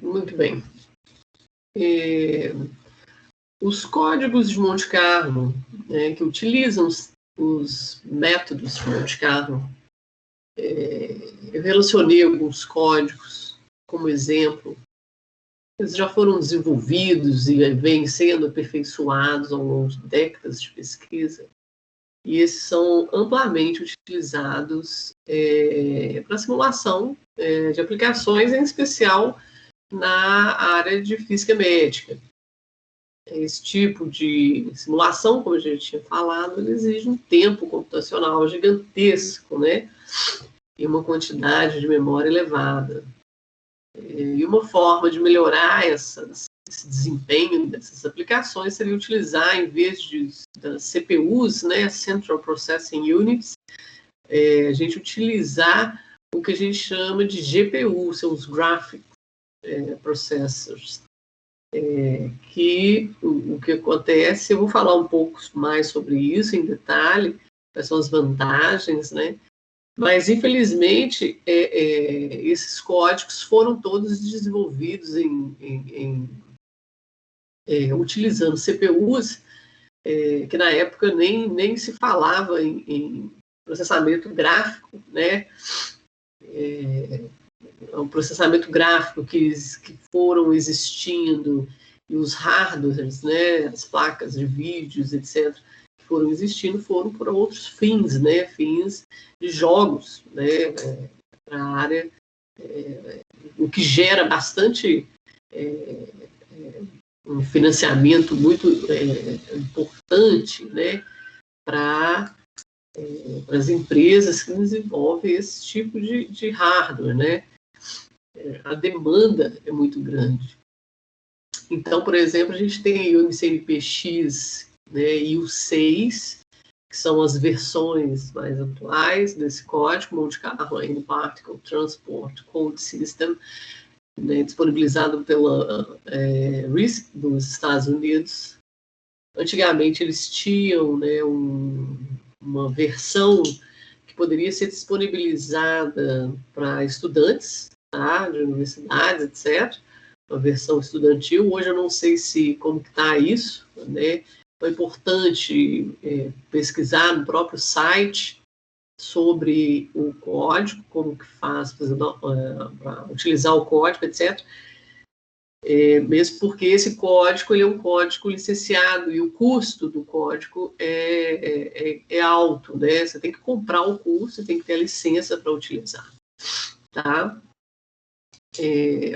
Muito bem. Os códigos de Monte Carlo, que utilizam os métodos de Monte Carlo, eu relacionei alguns códigos como exemplo. Eles já foram desenvolvidos e vêm sendo aperfeiçoados ao longo de décadas de pesquisa, e esses são amplamente utilizados para simulação de aplicações, em especial na área de física médica. Esse tipo de simulação, como a gente tinha falado, ele exige um tempo computacional gigantesco, né? E uma quantidade de memória elevada. E uma forma de melhorar esse desempenho dessas aplicações seria utilizar, em vez das CPUs, né, Central Processing Units, a gente utilizar o que a gente chama de GPU, são os Graphic Processors. Que o que acontece, eu vou falar um pouco mais sobre isso em detalhe, quais são as vantagens, né? Mas, infelizmente, esses códigos foram todos desenvolvidos utilizando CPUs, que na época nem se falava em processamento gráfico, né? O processamento gráfico que foram existindo, e os hardwares, né, as placas de vídeos, etc., que foram existindo, foram para outros fins, né, fins de jogos, né, para a área, o que gera bastante um financiamento muito importante, né, para as empresas que desenvolvem esse tipo de hardware, né? A demanda é muito grande. Então, por exemplo, a gente tem o MCMPX, né, e o 6, que são as versões mais atuais desse código, Monte Carlo Particle Transport Code System, né, disponibilizado pela RISC dos Estados Unidos. Antigamente eles tinham, né, uma versão que poderia ser disponibilizada para estudantes, tá, de universidades, etc., uma versão estudantil. Hoje eu não sei como que está isso, né? É importante pesquisar no próprio site sobre o código, como que faz para utilizar o código, etc. Mesmo porque esse código ele é um código licenciado e o custo do código é alto, né? Você tem que comprar o curso, você tem que ter a licença para utilizar, tá?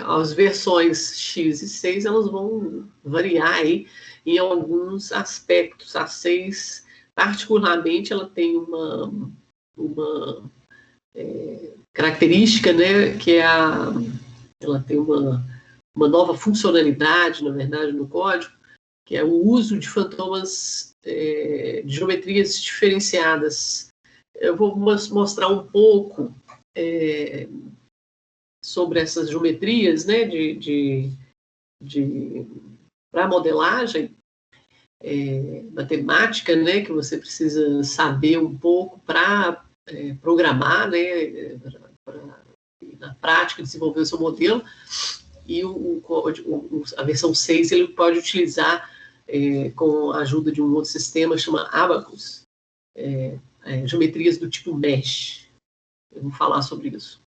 As versões X e 6 elas vão variar aí em alguns aspectos. A 6, particularmente, ela tem uma característica, né, que ela tem uma nova funcionalidade, na verdade, no código, que é o uso de fantomas de geometrias diferenciadas. Eu vou mostrar um pouco sobre essas geometrias, né, para modelagem matemática, né, que você precisa saber um pouco para programar, né, na prática desenvolver o seu modelo. E a versão 6 ele pode utilizar com a ajuda de um outro sistema chamado Abacus, geometrias do tipo Mesh. Eu vou falar sobre isso.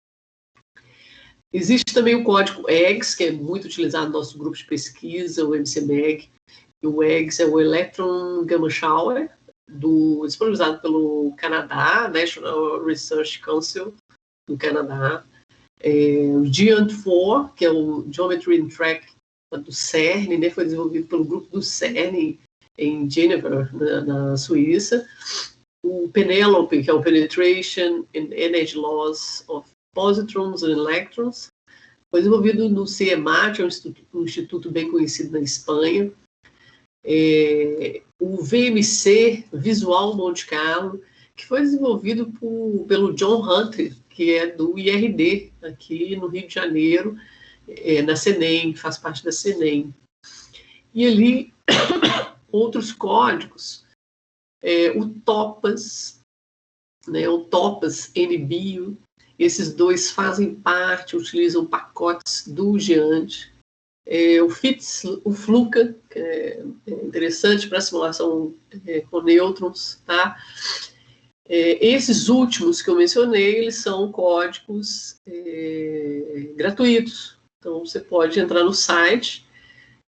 Existe também o código EGS, que é muito utilizado no nosso grupo de pesquisa, o MCMEG. E o EGS é o Electron Gamma Shower, disponibilizado pelo Canadá, National Research Council do Canadá. O GEANT4, que é o Geometry and Track do CERN, né, foi desenvolvido pelo grupo do CERN em Geneva, na Suíça. O PENELOPE, que é o Penetration and Energy Loss of Positrons and Electrons, foi desenvolvido no CIEMAT, é um instituto bem conhecido na Espanha. O VMC, Visual Monte Carlo, que foi desenvolvido pelo John Hunter, que é do IRD, aqui no Rio de Janeiro, na CENEM, faz parte da CENEM. E ali, outros códigos, o TOPAS, né, o TOPAS NBio, Esses dois fazem parte, utilizam pacotes do Giant. O Fluka, que é interessante para simulação com nêutrons, tá? Esses últimos que eu mencionei, eles são códigos gratuitos. Então, você pode entrar no site,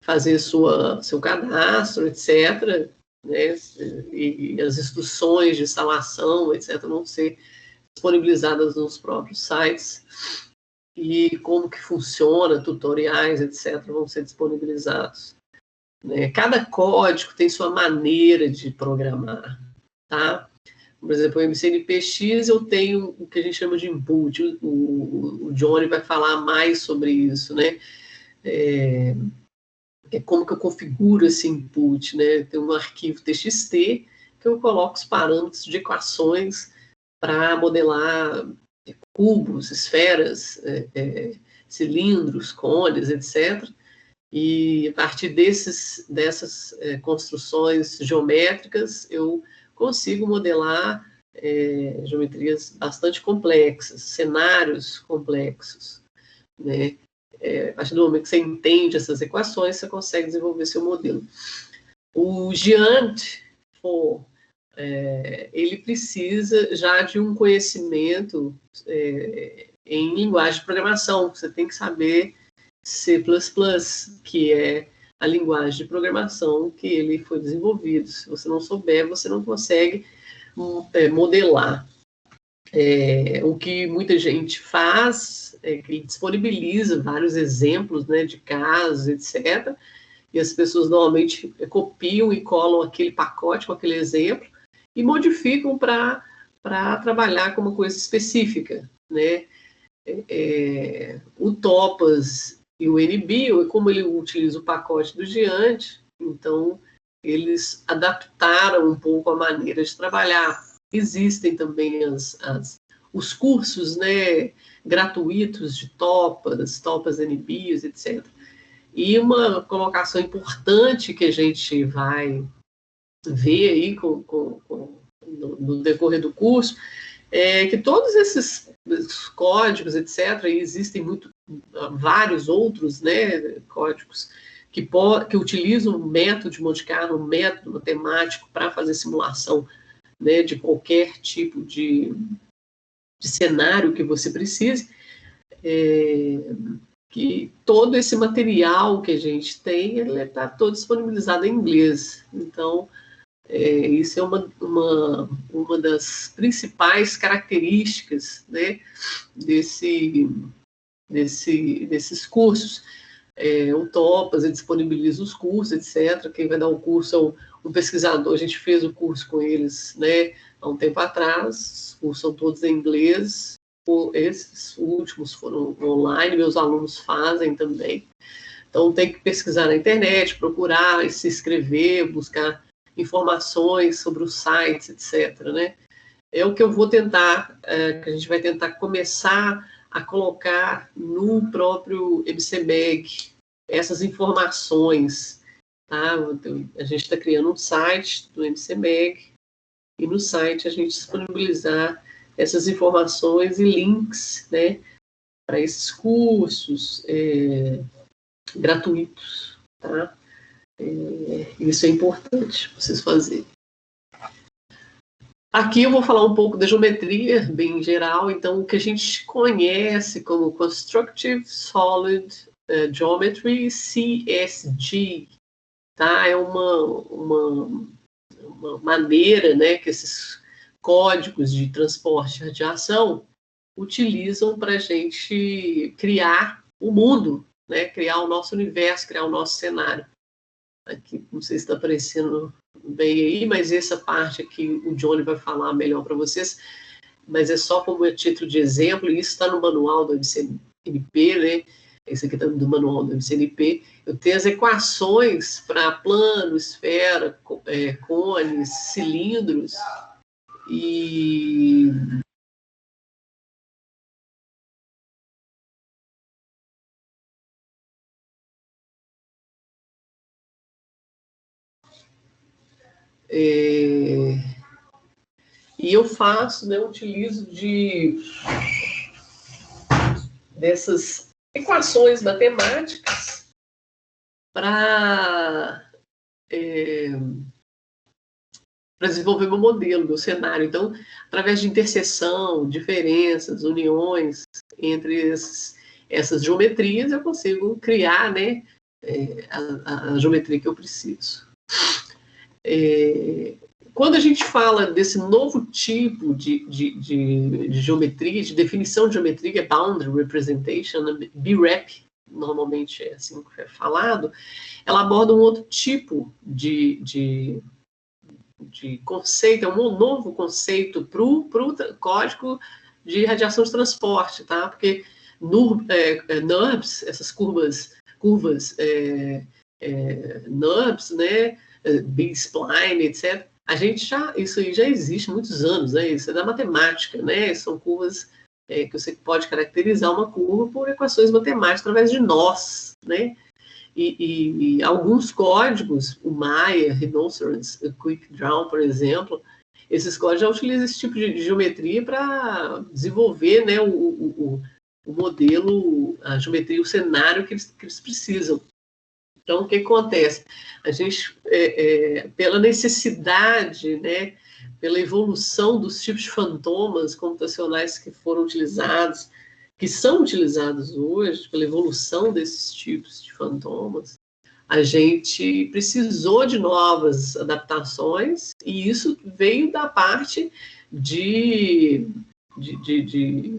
fazer seu cadastro, etc., né? E as instruções de instalação, etc., vão ser disponibilizadas nos próprios sites. E como que funciona, tutoriais, etc., vão ser disponibilizados. Né? Cada código tem sua maneira de programar, tá? Por exemplo, o MCNPX eu tenho o que a gente chama de input, o Johnny vai falar mais sobre isso, né? Como que eu configuro esse input, né? Tem um arquivo TXT que eu coloco os parâmetros de equações para modelar cubos, esferas, cilindros, cones, etc. E a partir dessas construções geométricas, eu consigo modelar geometrias bastante complexas, cenários complexos, né? A partir do momento que você entende essas equações, você consegue desenvolver seu modelo. O Giant, ele precisa já de um conhecimento em linguagem de programação. Você tem que saber C++, que é a linguagem de programação que ele foi desenvolvido. Se você não souber, você não consegue modelar. O que muita gente faz é que disponibiliza vários exemplos, né, de casos, etc., e as pessoas normalmente copiam e colam aquele pacote com aquele exemplo e modificam para trabalhar com uma coisa específica, né? O Topas e o NB, como ele utiliza o pacote do Giant, então eles adaptaram um pouco a maneira de trabalhar. Existem também os cursos, né, gratuitos de Topas, NBs, etc. E uma colocação importante que a gente vai ver aí no decorrer do curso é que todos esses códigos, etc., e existem vários outros, né, códigos que utilizam um método de Monte Carlo, um método matemático para fazer simulação, né, de qualquer tipo de cenário que você precise, que todo esse material que a gente tem, ele está todo disponibilizado em inglês. Então, isso é uma das principais características, né, desses cursos. O Topas, ele disponibiliza os cursos, etc. Quem vai dar o curso é um pesquisador, a gente fez o curso com eles, né, há um tempo atrás, os cursos são todos em inglês, esses últimos foram online, meus alunos fazem também. Então, tem que pesquisar na internet, procurar, se inscrever, buscar informações sobre os sites, etc., né? É o que eu vou tentar, que a gente vai tentar começar a colocar no próprio MCMEG, essas informações, tá? A gente está criando um site do MCMEG, e no site a gente disponibilizar essas informações e links, né, para esses cursos gratuitos, tá? Isso é importante vocês fazerem. Aqui eu vou falar um pouco da geometria, bem geral. Então, o que a gente conhece como Constructive Solid Geometry, CSG, tá? É uma maneira, né, que esses códigos de transporte de radiação utilizam para a gente criar o mundo, né, criar o nosso universo, criar o nosso cenário. Aqui, não sei se está aparecendo bem aí, mas essa parte aqui o Johnny vai falar melhor para vocês, mas é só como título de exemplo, e isso está no manual do MCNP, né? Esse aqui está do manual do MCNP. Eu tenho as equações para plano, esfera, cones, cilindros, e eu faço, né, utilizo de dessas equações matemáticas para desenvolver meu modelo, meu cenário. Então, através de interseção, diferenças, uniões entre essas geometrias, eu consigo criar, né, a geometria que eu preciso. Quando a gente fala desse novo tipo de geometria, de definição de geometria, que é Boundary Representation, BREP, normalmente é assim que é falado, ela aborda um outro tipo de conceito, é um novo conceito para o código de radiação de transporte, tá? Porque NURBS, essas curvas NURBS, né? B-spline, etc. Isso aí já existe há muitos anos, né? Isso é da matemática, né? São curvas que você pode caracterizar uma curva por equações matemáticas através de nós, né? E alguns códigos, o Maya, Rhinoceros, Quick Draw, por exemplo, esses códigos já utilizam esse tipo de geometria para desenvolver, né, o modelo, a geometria, o cenário que eles precisam. Então, o que acontece? A gente, pela necessidade, né, pela evolução dos tipos de fantomas computacionais que foram utilizados, que são utilizados hoje, pela evolução desses tipos de fantomas, a gente precisou de novas adaptações, e isso veio da parte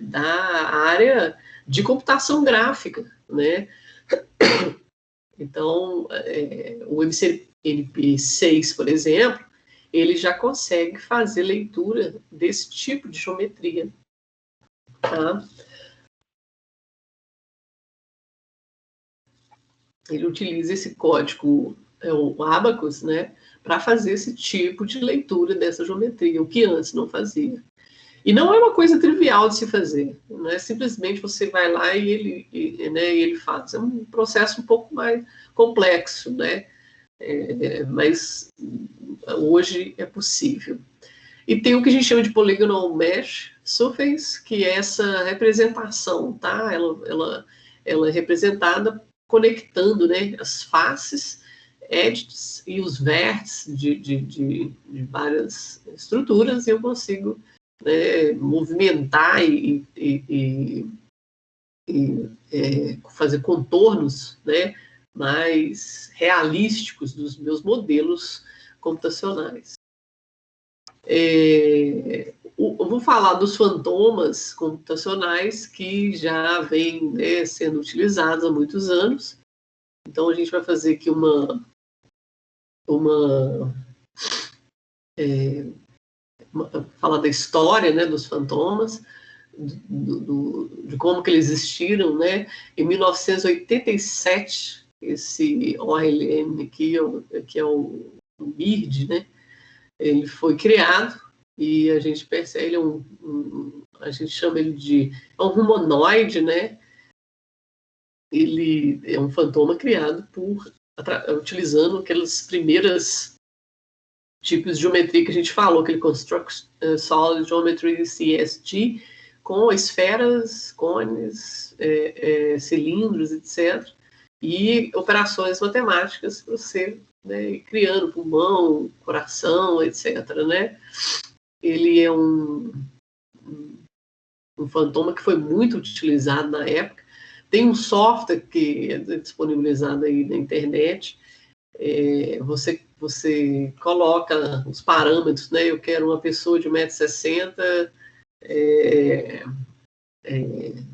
da área de computação gráfica, né? Então, o MCNP6, por exemplo, ele já consegue fazer leitura desse tipo de geometria, tá? Ele utiliza esse código, o Abacus, né, para fazer esse tipo de leitura dessa geometria, o que antes não fazia. E não é uma coisa trivial de se fazer, não é simplesmente você vai lá e ele faz. É um processo um pouco mais complexo, né? Mas hoje é possível. E tem o que a gente chama de Polygonal Mesh Surface, que é essa representação, tá? Ela é representada conectando, né, as faces, edges e os vértices de várias estruturas, e eu consigo, né, movimentar e fazer contornos, né, mais realísticos dos meus modelos computacionais. Eu vou falar dos fantomas computacionais que já vêm, né, sendo utilizados há muitos anos. Então, a gente vai fazer aqui falar da história, né, dos fantomas, de como que eles existiram, né? Em 1987, esse ORLM aqui, que é o MIRD, né? Ele foi criado e a gente percebe, ele a gente chama ele de um humanoide, né? Ele é um fantoma criado utilizando aquelas primeiras tipos de geometria que a gente falou, aquele Construct Solid Geometry CSG, com esferas, cones, cilindros, etc. E operações matemáticas para você, né, criando pulmão, coração, etc. Né? Ele é um fantoma que foi muito utilizado na época. Tem um software que é disponibilizado aí na internet. Você coloca os parâmetros, né? Eu quero uma pessoa de 1,60 m,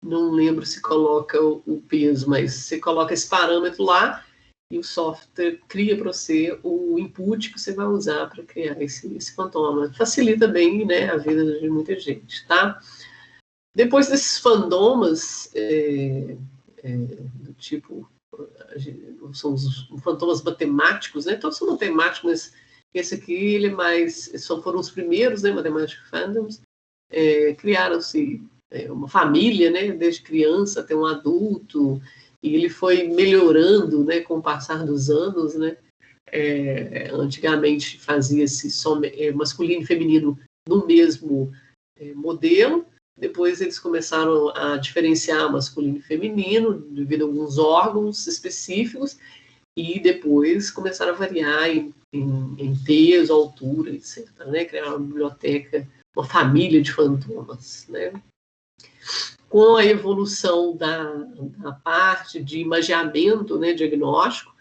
não lembro se coloca o peso, mas você coloca esse parâmetro lá e o software cria para você o input que você vai usar para criar esse fantoma. Facilita bem, né, a vida de muita gente, tá? Depois desses fantomas do tipo, são os fantomas matemáticos, né? Todos são matemáticos, mas esse aqui, ele é mais, foram os primeiros, né, Mathematic Phantoms. Criaram-se uma família, né, desde criança até um adulto, e ele foi melhorando, né, com o passar dos anos, né. Antigamente fazia-se só masculino e feminino no mesmo modelo, Depois eles começaram a diferenciar masculino e feminino, devido a alguns órgãos específicos, e depois começaram a variar em peso, altura, etc. Né? Criaram uma biblioteca, uma família de fantomas. Né? Com a evolução da parte de imageamento, né, diagnóstico,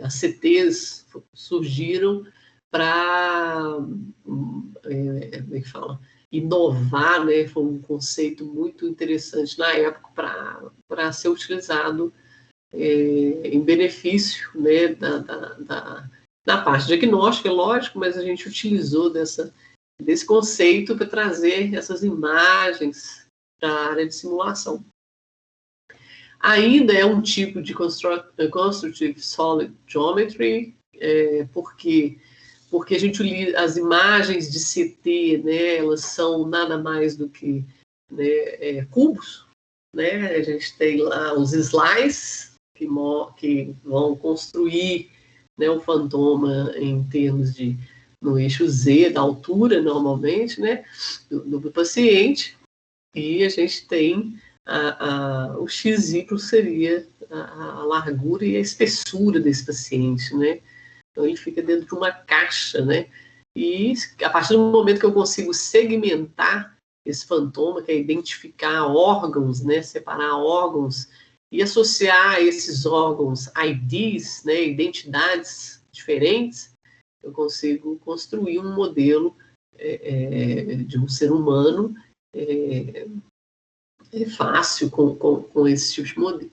as CTs surgiram para como é que fala? Inovar, né? Foi um conceito muito interessante na época para ser utilizado em benefício, né, da parte diagnóstica, é lógico, mas a gente utilizou desse conceito para trazer essas imagens para a área de simulação. Ainda é um tipo de Constructive Solid Geometry, porque a gente utiliza as imagens de CT, né, elas são nada mais do que, né, cubos, né? A gente tem lá os slices que vão construir, né, o fantoma em termos no eixo Z, da altura, normalmente, né, do paciente, e a gente tem o XY seria a largura e a espessura desse paciente, né? Então ele fica dentro de uma caixa, né? E a partir do momento que eu consigo segmentar esse fantoma, que é identificar órgãos, né? Separar órgãos e associar a esses órgãos IDs, né? Identidades diferentes, eu consigo construir um modelo de um ser humano fácil com esse tipo de modelo.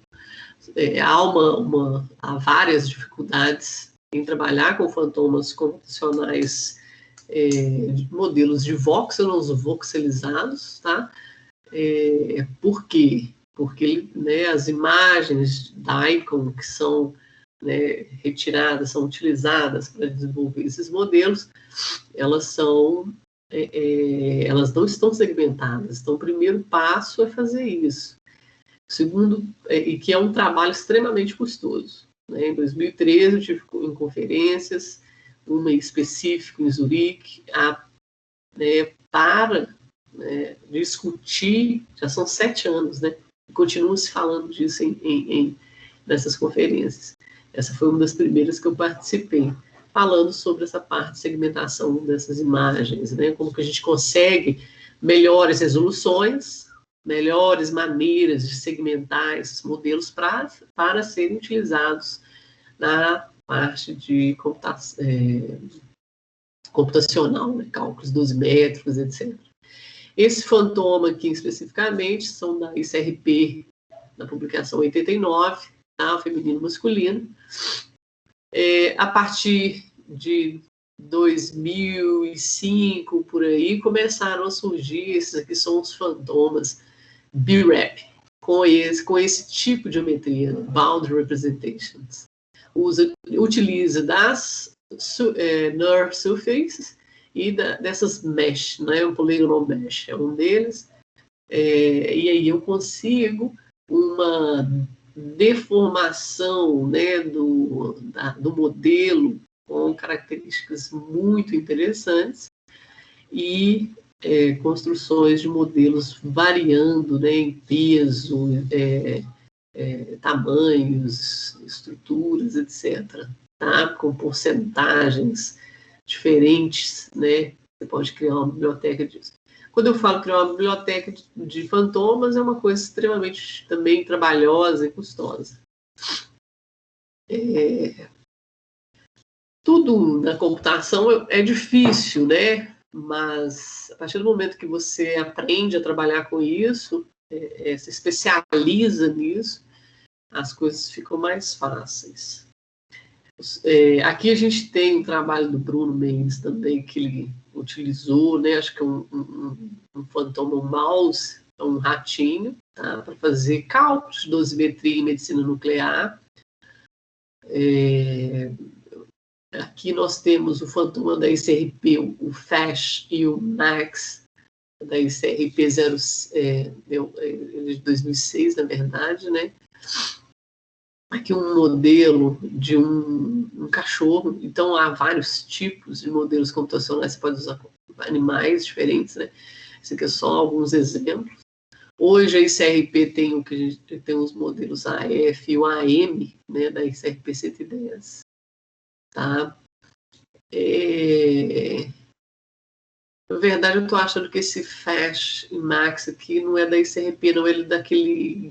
Há várias dificuldades em trabalhar com fantomas computacionais, modelos de voxelons voxelizados, tá? Por quê? Porque, né, as imagens da ICON que são, né, retiradas, são utilizadas para desenvolver esses modelos, elas não estão segmentadas. Então, o primeiro passo é fazer isso. Segundo, e que é um trabalho extremamente custoso. Né? Em 2013, eu tive em conferências, uma em específico em Zurique, para discutir, já são 7 anos, né? E continua se falando disso nessas conferências. Essa foi uma das primeiras que eu participei, falando sobre essa parte de segmentação dessas imagens, né? Como que a gente consegue melhores resoluções, melhores maneiras de segmentar esses modelos para serem utilizados na parte de computacional, né? Cálculos dosimétricos, etc. Esse fantoma aqui, especificamente, são da ICRP, na publicação 89, tá? Feminino e masculino. A partir de 2005, por aí, começaram a surgir, esses aqui são os fantomas BRAP, com esse tipo de geometria, Boundary Representations. Utiliza das Nerve Surfaces e dessas mesh, né? O Polygonal Mesh é um deles, e aí eu consigo uma deformação, né, do modelo com características muito interessantes e construções de modelos variando, né, em peso, tamanhos, estruturas, etc. Tá? Com porcentagens diferentes, né? Você pode criar uma biblioteca disso. Quando eu falo criar uma biblioteca de fantomas, é uma coisa extremamente também trabalhosa e custosa. Tudo na computação é difícil, né? Mas a partir do momento que você aprende a trabalhar com isso, se especializa nisso, as coisas ficam mais fáceis. Aqui a gente tem o trabalho do Bruno Mendes também, que ele utilizou, né, acho que é um fantoma mouse, um ratinho, tá, para fazer cálculos de dosimetria em medicina nuclear. Aqui nós temos o fantoma da ICRP, o FASH e o MAX, da ICRP de 2006, na verdade, né? Aqui um modelo de um cachorro. Então, há vários tipos de modelos computacionais, você pode usar animais diferentes, né? Esse aqui é só alguns exemplos. Hoje a ICRP tem o que a gente tem os modelos AF e o AM, né, da ICRP 110, tá? Na verdade, eu estou achando que esse FASH e MAX aqui não é da ICRP, não, ele é daquele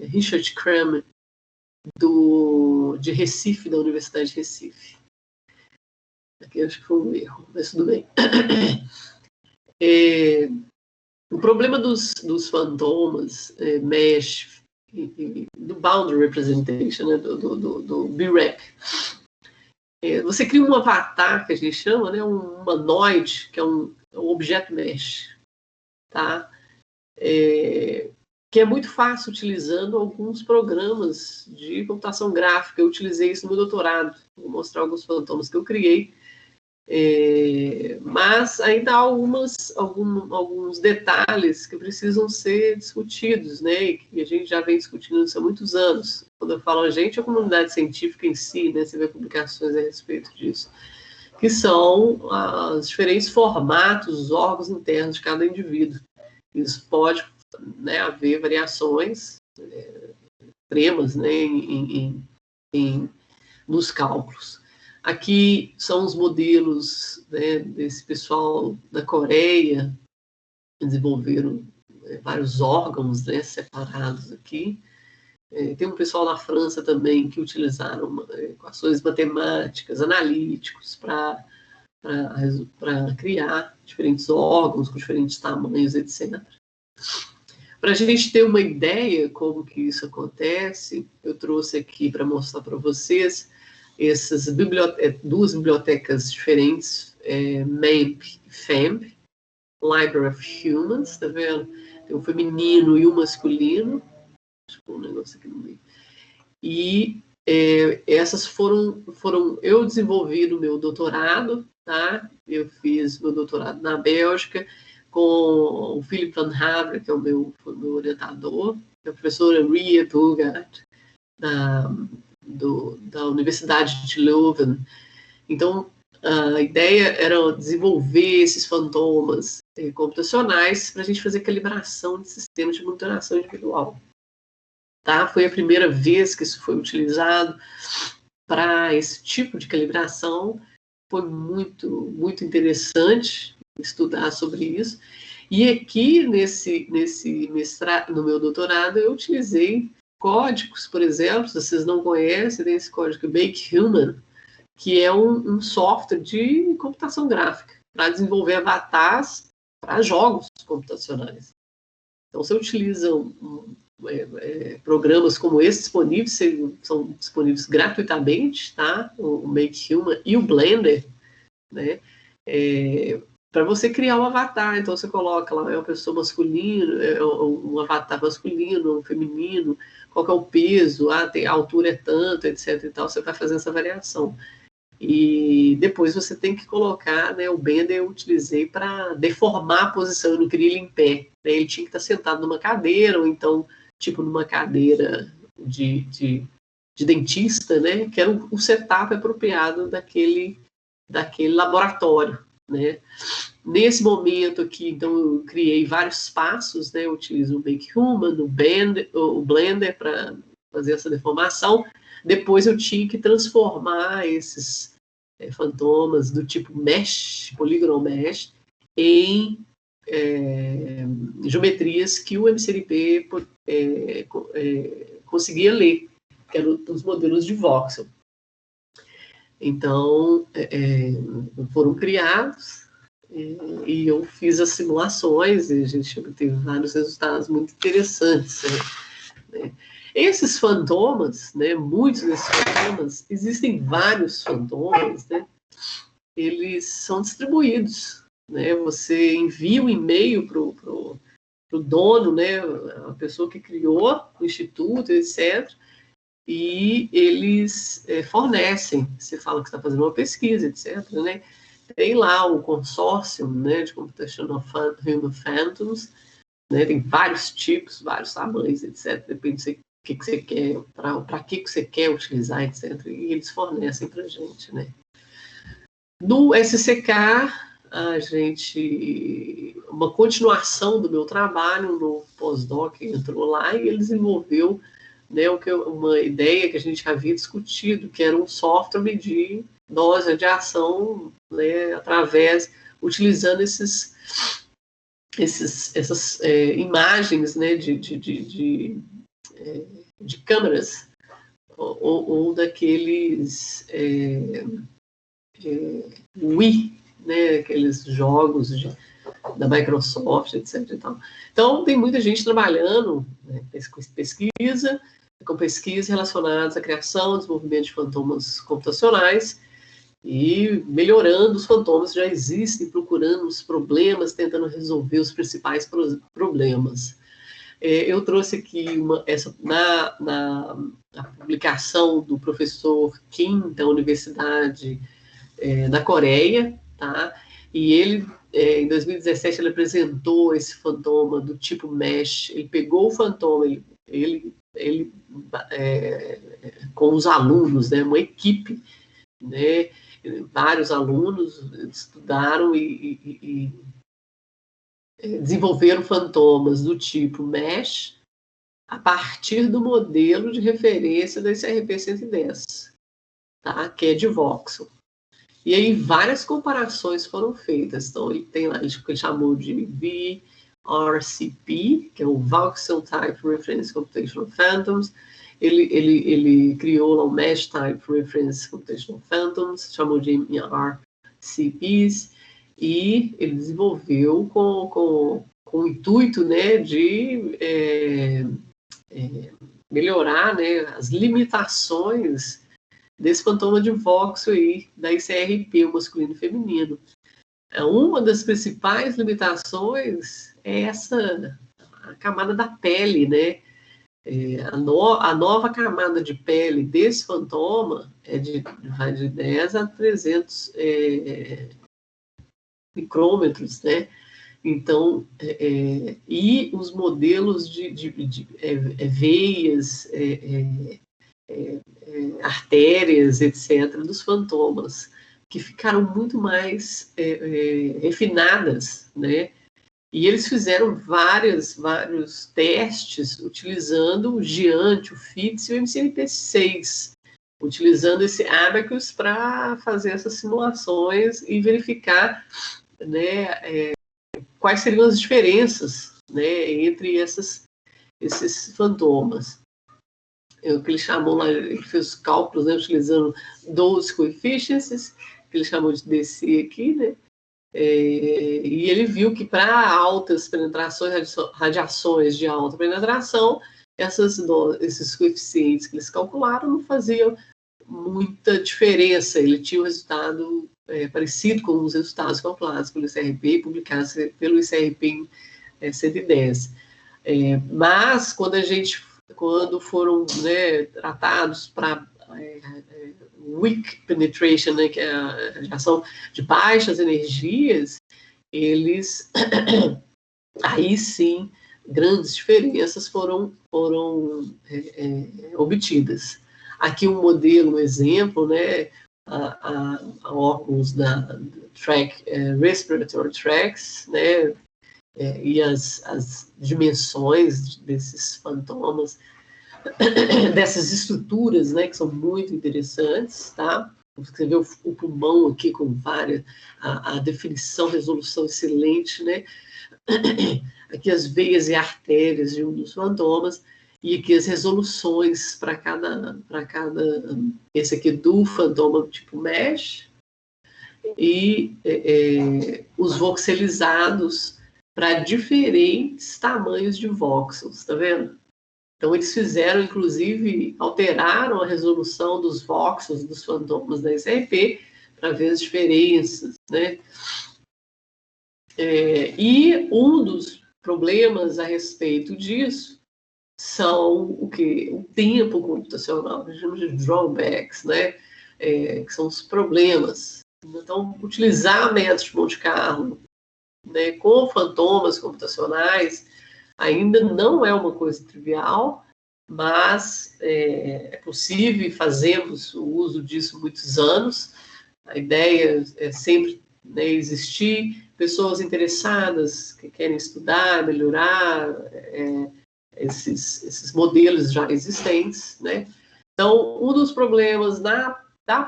Richard Crum, de Recife, da Universidade de Recife. Aqui acho que foi um erro, mas tudo bem. O problema dos fantomas, mesh, do boundary representation, né, do BREP, você cria um avatar, que a gente chama, né, um humanoide, que é um objeto mesh, tá? Que é muito fácil utilizando alguns programas de computação gráfica. Eu utilizei isso no meu doutorado. Vou mostrar alguns fantomas que eu criei. Mas ainda há alguns detalhes que precisam ser discutidos, né? E que a gente já vem discutindo isso há muitos anos. Quando eu falo a gente, é a comunidade científica em si, né? Você vê publicações a respeito disso, que são os diferentes formatos, os órgãos internos de cada indivíduo. Isso pode, né, haver variações extremas, né, nos cálculos. Aqui são os modelos, né, desse pessoal da Coreia, que desenvolveram vários órgãos, né, separados aqui. Tem um pessoal na França também que utilizaram equações matemáticas, analíticos, para criar diferentes órgãos com diferentes tamanhos, etc. Para a gente ter uma ideia como que isso acontece, eu trouxe aqui para mostrar para vocês essas duas bibliotecas diferentes, MAMP e FAMP, Library of Humans, tá vendo? Tem um feminino e um masculino, acho que um negócio aqui no meio. E essas foram eu desenvolvi no meu doutorado, tá? Eu fiz meu doutorado na Bélgica com o Philip van Havre, que foi meu orientador, a professora Ria Bugart, da Universidade de Leuven. Então, a ideia era desenvolver esses fantomas computacionais para a gente fazer calibração de sistemas de monitoração individual. Tá? Foi a primeira vez que isso foi utilizado para esse tipo de calibração. Foi muito, muito interessante estudar sobre isso. E aqui, nesse mestrado, no meu doutorado, eu utilizei códigos, por exemplo, se vocês não conhecem, tem esse código Make Human, que é um software de computação gráfica para desenvolver avatares para jogos computacionais. Então, você utiliza programas como esse disponíveis, são disponíveis gratuitamente, tá? O Make Human e o Blender, né? Para você criar um avatar. Então você coloca lá, uma pessoa masculina, um avatar masculino, um feminino, qual que é o peso, a altura é tanto, etc. e tal, você vai fazendo essa variação. E depois você tem que colocar, né, o Blender eu utilizei para deformar a posição, eu não queria ele em pé, né? Ele tinha que estar sentado numa cadeira, ou então, tipo, numa cadeira de dentista, né, que era um setup apropriado daquele laboratório, né. Nesse momento aqui, então, eu criei vários passos, né, eu utilizo o Make Human, o Blender para fazer essa deformação. Depois eu tinha que transformar esses fantomas do tipo mesh, polygonal mesh, em geometrias que o MCNP conseguia ler, que eram os modelos de voxel. Então, foram criados e eu fiz as simulações e a gente teve vários resultados muito interessantes, né? Esses fantomas, né, muitos desses fantomas, existem vários fantomas, né, eles são distribuídos, né, você envia um e-mail para o dono, né, a pessoa que criou o instituto, etc., e eles fornecem, você fala que está fazendo uma pesquisa, etc., né, tem lá o consórcio, né, de Computational Human Phantoms, né, tem vários tipos, vários tamanhos, etc., depende de o que você quer, para que você quer utilizar, etc., e eles fornecem para a gente, né. No SCK, a gente uma continuação do meu trabalho, um novo pós-doc entrou lá e ele desenvolveu, né, uma ideia que a gente havia discutido, que era um software medir dose de radiação, né, utilizando essas imagens, né, de câmeras ou daqueles Wii, né, aqueles jogos da Microsoft, etc. E tal. Então, tem muita gente trabalhando, né, com pesquisa relacionadas à criação e desenvolvimento de fantomas computacionais e melhorando os fantomas que já existem, procurando os problemas, tentando resolver os principais problemas. Eu trouxe aqui na publicação do professor Kim, da Universidade da Coreia, tá? E ele, em 2017, ele apresentou esse fantoma do tipo MESH. Ele pegou o fantoma, ele com os alunos, né, uma equipe, né, vários alunos estudaram e desenvolveram fantomas do tipo MESH a partir do modelo de referência da SRP-110, tá? Que é de voxel. E aí várias comparações foram feitas. Então, ele tem lá, ele chamou de VRCP, que é o Voxel Type Reference Computational Phantoms. Ele criou lá o Mesh Type Reference Computational Phantoms, chamou de MRCPs, e ele desenvolveu com o intuito, né, de melhorar, né, as limitações desse fantoma de voxel aí, da ICRP, o masculino e feminino. Uma das principais limitações é a camada da pele, né? A nova camada de pele desse fantoma vai de 10 a 300 micrômetros, né? Então, e os modelos de veias, artérias, etc., dos fantomas, que ficaram muito mais refinadas, né? E eles fizeram vários testes utilizando o GIANT, o FITS e o MCNP6, utilizando esse Abacus para fazer essas simulações e verificar, né, quais seriam as diferenças, né, entre esses fantomas. O que ele chamou lá, ele fez os cálculos, né, utilizando 12 coefficients, que ele chamou de DC aqui, né? E ele viu que para altas penetrações, radiações de alta penetração, esses coeficientes que eles calcularam não faziam muita diferença. Ele tinha um resultado parecido com os resultados calculados pelo ICRP e publicados pelo ICRP em 110. Mas quando foram, né, tratados para weak penetration, né, que é a radiação de baixas energias, eles aí sim grandes diferenças foram obtidas. Aqui um modelo, um exemplo, né, a órgãos da respiratory tracts, né, e as dimensões desses fantomas, dessas estruturas, né, que são muito interessantes, tá? Você vê o pulmão aqui com a definição, resolução excelente, né? Aqui as veias e artérias de um dos fantomas, e aqui as resoluções para cada esse aqui do fantoma tipo MESH, e os voxelizados para diferentes tamanhos de voxels, tá vendo? Então, eles fizeram, inclusive, alteraram a resolução dos voxels dos fantomas da SRP para ver as diferenças, né? E um dos problemas a respeito disso são o tempo computacional, que a gente chama de drawbacks, né? Que são os problemas. Então, utilizar métodos de Monte Carlo, né, com fantomas computacionais ainda não é uma coisa trivial, mas é possível e fazemos o uso disso há muitos anos. A ideia é sempre, né, existir pessoas interessadas que querem estudar, melhorar esses modelos já existentes, né? Então, um dos problemas da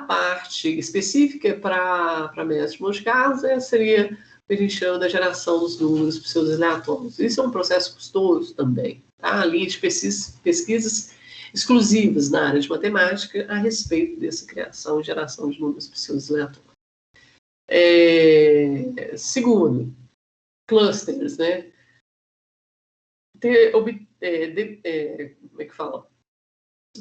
parte específica para mestre de Monte Carlo seria o que a gente chama da geração dos números pseudo-aleatórios. Isso é um processo custoso também, tá? A linha de pesquisas exclusivas na área de matemática a respeito dessa criação e geração de números pseudo-aleatórios. Segundo, clusters, né? Como é que fala?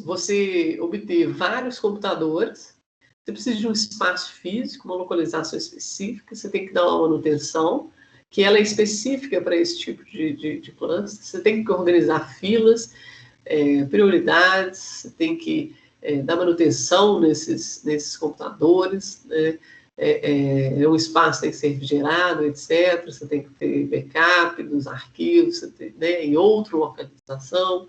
Você obter vários computadores, você precisa de um espaço físico, uma localização específica, você tem que dar uma manutenção, que ela é específica para esse tipo de cluster, você tem que organizar filas, prioridades, você tem que dar manutenção nesses computadores, né? O espaço tem que ser refrigerado, etc. Você tem que ter backup dos arquivos, né? E outra localização.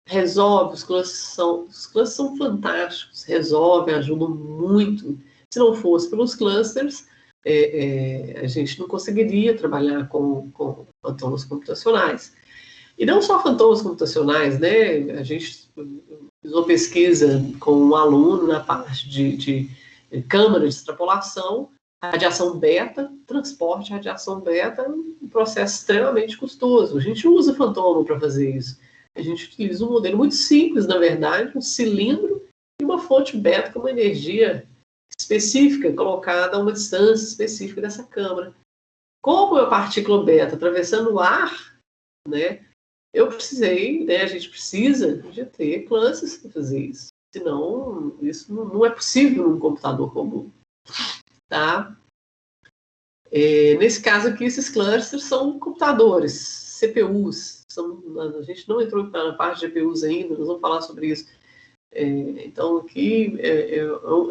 Resolve, os clusters são fantásticos, resolvem, ajudam muito. Se não fosse pelos clusters, a gente não conseguiria trabalhar com fantomas computacionais. E não só fantomas computacionais, né? A gente fez uma pesquisa com um aluno na parte de câmara de extrapolação, radiação beta, transporte de radiação beta é um processo extremamente custoso. A gente usa fantoma para fazer isso. A gente utiliza um modelo muito simples, na verdade, um cilindro e uma fonte beta com uma energia específica, colocada a uma distância específica dessa câmara. Como é a partícula beta atravessando o ar, né, eu precisei, né, a gente precisa de ter clusters para fazer isso. Senão, isso não é possível num computador comum. Tá? Nesse caso aqui, esses clusters são computadores, CPUs. A gente não entrou na parte de GPUs ainda, nós vamos falar sobre isso. Então, aqui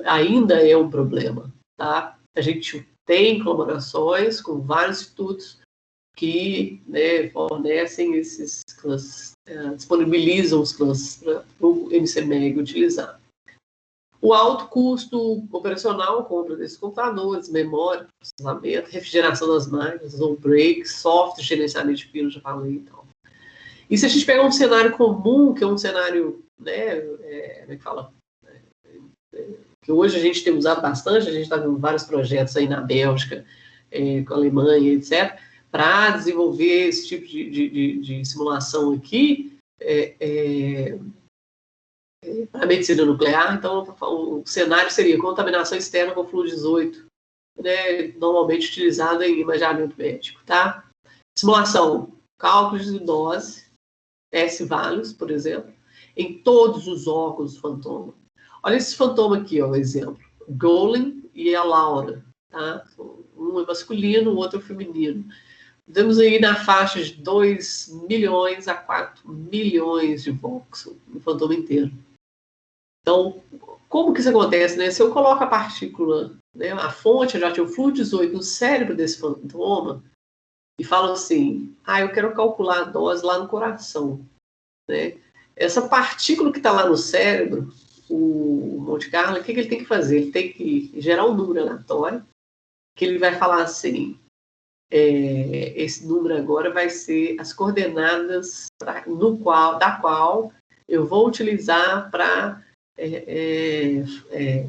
ainda é um problema. Tá? A gente tem colaborações com vários institutos que, né, fornecem esses clusters, disponibilizam os clusters para o MCMEG utilizar. O alto custo operacional, compra desses computadores, memória, processamento, refrigeração das máquinas, ou break, software, gerenciamento de pilas, já falei e tal. E se a gente pegar um cenário comum, que é um cenário, né, como é que fala? Que hoje a gente tem usado bastante, a gente está vendo vários projetos aí na Bélgica, com a Alemanha, etc., para desenvolver esse tipo de simulação aqui, para a medicina nuclear. Então, o cenário seria contaminação externa com fluor 18, né, normalmente utilizado em imaginamento médico. Tá? Simulação, cálculos de dose, S-values, por exemplo, em todos os órgãos do fantoma. Olha esse fantoma aqui, ó, o exemplo. Golem e a Laura. Tá? Um é masculino, o outro é feminino. Temos aí na faixa de 2 milhões a 4 milhões de voxel no fantoma inteiro. Então, como que isso acontece, né? Se eu coloco a partícula, né, a fonte, eu já tinha o fluor 18 no cérebro desse fantoma, e falo assim, eu quero calcular a dose lá no coração, né? Essa partícula que está lá no cérebro, o Monte Carlo, o que ele tem que fazer? Ele tem que gerar um número aleatório, que ele vai falar assim, esse número agora vai ser as coordenadas da qual eu vou utilizar para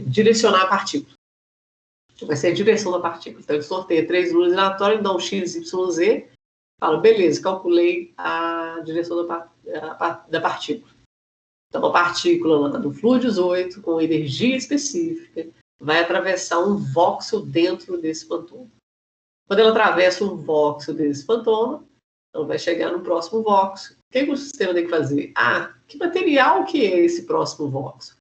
direcionar a partícula. Vai ser a direção da partícula. Então, eu sorteio 3 números aleatórios, dá um x, y, z, falo, beleza, calculei a direção da partícula. Então, a partícula lá do fluor 18, com energia específica, vai atravessar um voxel dentro desse fantoma. Quando ela atravessa um voxel desse fantoma, ela vai chegar no próximo voxel. O que o sistema tem que fazer? Que material que é esse próximo voxel?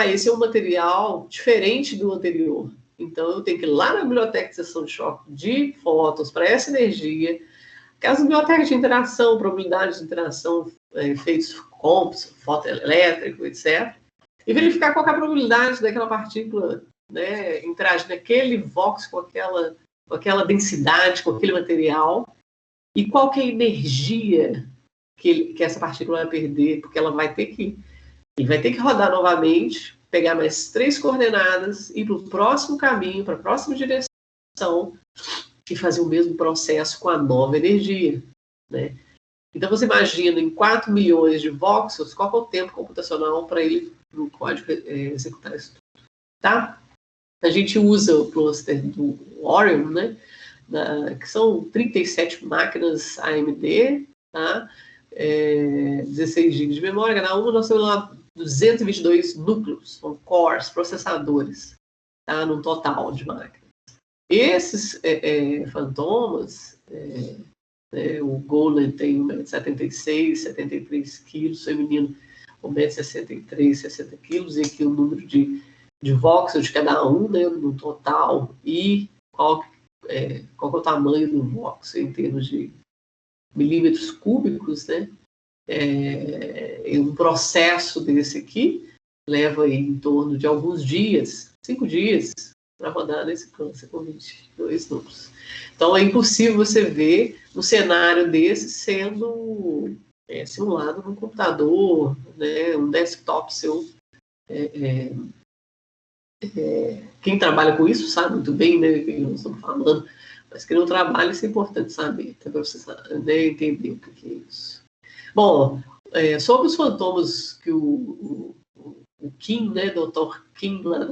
Esse é um material diferente do anterior. Então, eu tenho que ir lá na biblioteca de seção de choque de fótons para essa energia. Aquelas bibliotecas de interação, probabilidades de interação, efeitos COMPS, fotoelétrico, etc. E verificar qual é a probabilidade daquela partícula, né, interagir naquele voxel com aquela densidade, com aquele material, e qual que é a energia que essa partícula vai perder, porque ele vai ter que rodar novamente, pegar mais 3 coordenadas, ir para o próximo caminho, para a próxima direção, e fazer o mesmo processo com a nova energia, né? Então, você imagina, em 4 milhões de voxels, qual é o tempo computacional para ele, no código, executar isso tudo, tá? A gente usa o cluster do Orion, né? Que são 37 máquinas AMD, tá? 16 GB de memória, cada uma nós temos lá 222 núcleos, são cores, processadores, tá? No total de máquinas. Esses fantomas, o Golem tem 1,76 m, 73 kg, feminino 1,63 m, 60 kg, e aqui o número de voxels de cada um, né, no total, e qual é o tamanho do voxel em termos de milímetros cúbicos, né? Um processo desse aqui leva aí em torno de alguns dias, 5 dias, para rodar nesse cluster com 22 núcleos. Então, é impossível você ver um cenário desse sendo simulado num computador, né, um desktop seu. Quem trabalha com isso sabe muito bem, né, o que nós estamos falando, mas quem não trabalha, isso é importante saber, para você entender o que é isso. Bom, sobre os fantomas que o Kim, né, Dr. Kim, lá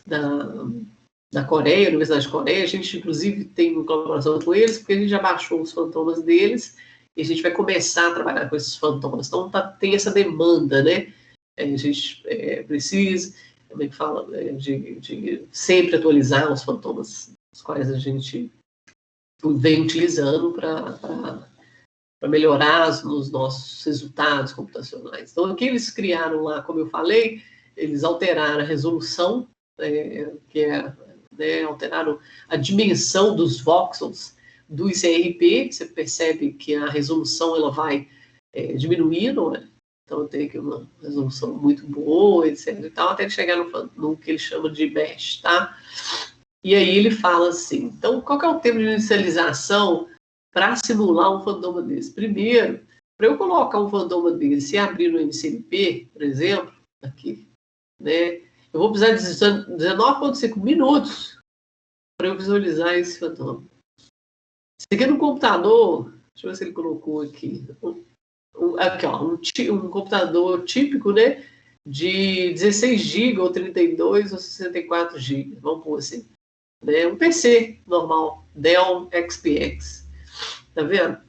da Coreia, Universidade de Coreia, a gente inclusive tem uma colaboração com eles, porque a gente já baixou os fantomas deles, e a gente vai começar a trabalhar com esses fantomas. Então, tem essa demanda, né? A gente precisa, como é que fala, de sempre atualizar os fantomas, os quais a gente vem utilizando para melhorar os nossos resultados computacionais. Então, aqui eles criaram lá, como eu falei, eles alteraram a resolução, alteraram a dimensão dos voxels do ICRP. Você percebe que a resolução ela vai diminuindo, né? Então tem aqui uma resolução muito boa, etc. E tal, até ele chegar no que ele chama de mesh, tá? E aí ele fala assim, então qual que é o tempo de inicialização para simular um fantoma desse? Primeiro, para eu colocar um fantoma desse e abrir no MCNP, por exemplo, aqui, né, eu vou precisar de 19,5 minutos para eu visualizar esse fantoma. Isso aqui é no computador, deixa eu ver se ele colocou aqui, aqui ó, um computador típico, né, de 16 GB, ou 32, ou 64 GB, vamos pôr assim. Né, um PC normal, Dell XPX, tá vendo?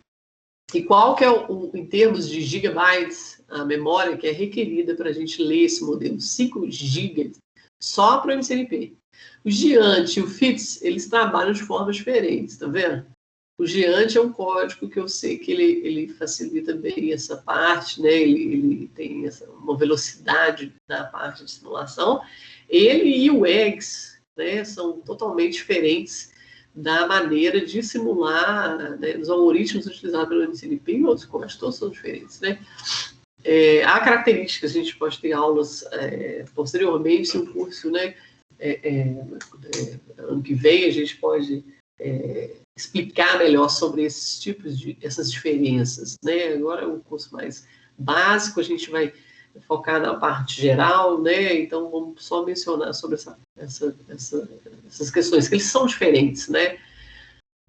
E qual que é, em termos de gigabytes, a memória que é requerida para a gente ler esse modelo? 5 GB, só para o MCNP. O Giant e o FITS, eles trabalham de formas diferentes, tá vendo? O Giant é um código que eu sei que ele facilita bem essa parte, né? Ele tem uma velocidade na parte de simulação. Ele e o EGS, né, são totalmente diferentes da maneira de simular, né, os algoritmos utilizados pelo MCNP e outros códigos, todos são diferentes, né? Há características, a gente pode ter aulas posteriormente, um curso, né, ano que vem a gente pode explicar melhor sobre esses tipos essas diferenças, né? Agora é um curso mais básico, a gente vai focar na parte geral, né? Então vamos só mencionar sobre essas questões, que eles são diferentes, né?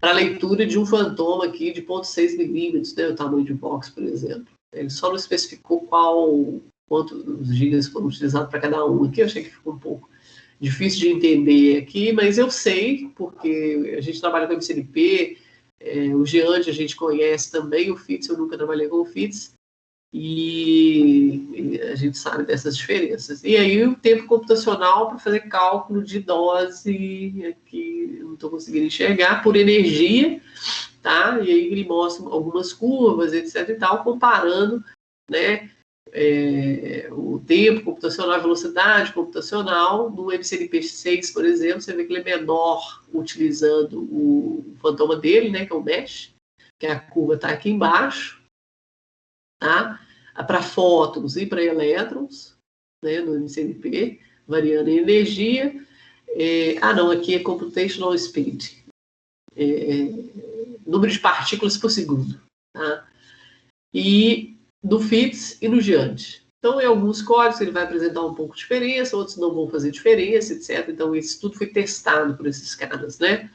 Para a leitura de um fantoma aqui de 0,6 milímetros, né? O tamanho de box, por exemplo. Ele só não especificou quantos gigas foram utilizados para cada um. Aqui eu achei que ficou um pouco difícil de entender aqui, mas eu sei, porque a gente trabalha com o MCNP, o Giant a gente conhece também, o FITS eu nunca trabalhei com o FITS, e a gente sabe dessas diferenças. E aí o tempo computacional para fazer cálculo de dose, aqui eu não estou conseguindo enxergar, por energia, tá? E aí ele mostra algumas curvas, etc e tal, comparando, né, o tempo computacional, a velocidade computacional. No MCNP6, por exemplo, você vê que ele é menor utilizando o fantoma dele, né, que é o mesh, que a curva está aqui embaixo, tá? Para fótons e para elétrons, né, no MCNP, variando em energia. Não, aqui é computational speed, número de partículas por segundo, tá? E no FITS e no Giant. Então, em alguns códigos ele vai apresentar um pouco de diferença, outros não vão fazer diferença, etc. Então, isso tudo foi testado por esses caras, né?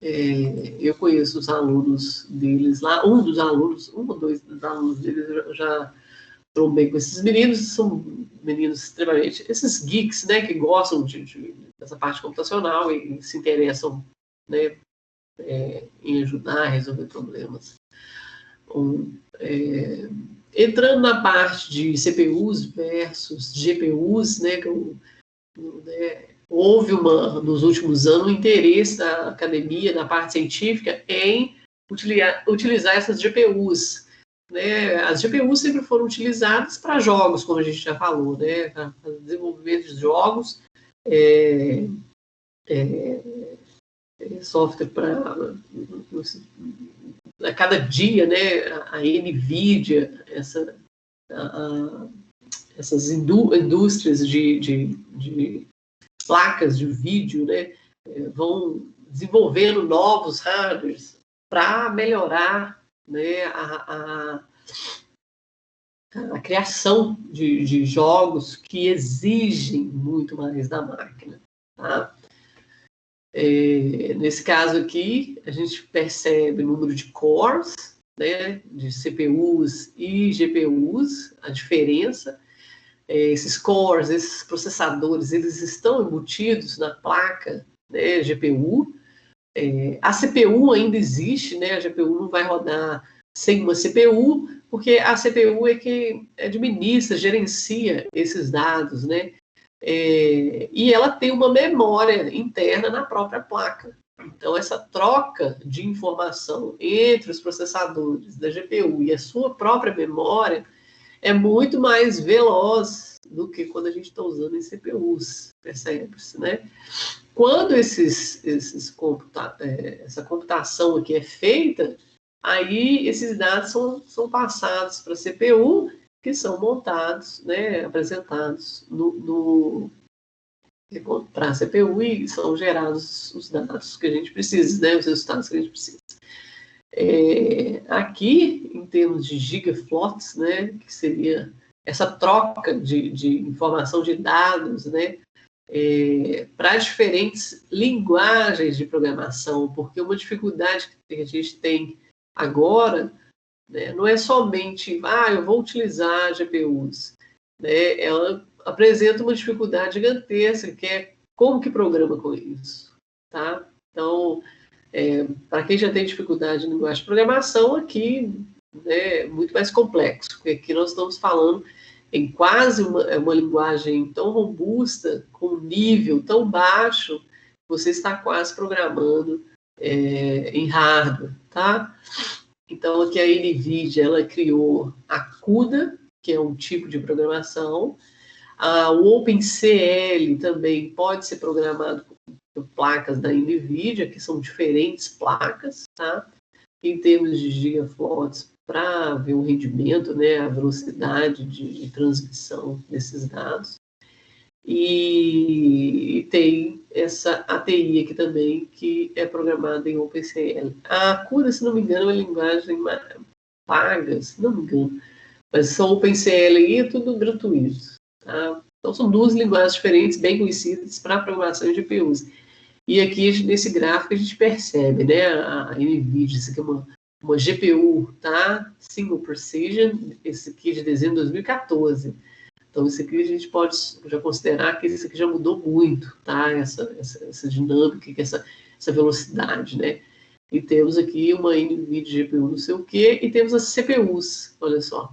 Eu conheço os alunos deles lá, um ou dois dos alunos deles eu já trombei com esses meninos, são meninos extremamente, esses geeks, né, que gostam dessa parte computacional e se interessam, né, em ajudar a resolver problemas. Entrando na parte de CPUs versus GPUs, né, houve nos últimos anos um interesse da academia, da parte científica, em utilizar essas GPUs. Né? As GPUs sempre foram utilizadas para jogos, como a gente já falou, né? Para desenvolvimento de jogos, software para a cada dia, né? A NVIDIA, essas indústrias de placas de vídeo, né? Vão desenvolvendo novos hardwares para melhorar, né, a criação de jogos que exigem muito mais da máquina. Tá? Nesse caso aqui, a gente percebe o número de cores, né, de CPUs e GPUs, a diferença. Esses cores, esses processadores, eles estão embutidos na placa, né, GPU. A CPU ainda existe, né? A GPU não vai rodar sem uma CPU, porque a CPU é que administra, gerencia esses dados, né? E ela tem uma memória interna na própria placa. Então, essa troca de informação entre os processadores da GPU e a sua própria memória é muito mais veloz do que quando a gente está usando em CPUs, percebe-se, né? Quando essa computação aqui é feita, aí esses dados são passados para a CPU, que são montados, né, apresentados para a CPU e são gerados os dados que a gente precisa, né, os resultados que a gente precisa. Aqui, em termos de gigaflops, né, que seria essa troca de informação de dados, né, para diferentes linguagens de programação, porque uma dificuldade que a gente tem agora, né, não é somente, eu vou utilizar GPUs, né, ela apresenta uma dificuldade gigantesca, que é como que programa com isso, tá? Então, para quem já tem dificuldade em linguagem de programação, aqui é muito mais complexo, porque aqui nós estamos falando em quase uma linguagem tão robusta, com um nível tão baixo, você está quase programando em hardware, tá? Então, aqui a NVIDIA, ela criou a CUDA, que é um tipo de programação. O OpenCL também pode ser programado por placas da NVIDIA, que são diferentes placas, tá? Em termos de gigaflops, para ver o rendimento, né, a velocidade de transmissão desses dados. E tem essa ATI aqui também, que é programada em OpenCL. A CUDA, se não me engano, é uma linguagem paga, se não me engano. Mas são OpenCL e é tudo gratuito. Tá? Então, são duas linguagens diferentes, bem conhecidas para programação de GPUs. E aqui, nesse gráfico, a gente percebe, né, a NVIDIA, isso aqui é uma GPU, tá? Single Precision, esse aqui é de dezembro de 2014. Então, isso aqui a gente pode já considerar que isso aqui já mudou muito, tá? Essa dinâmica, essa velocidade, né? E temos aqui uma NVIDIA GPU não sei o quê, e temos as CPUs, olha só.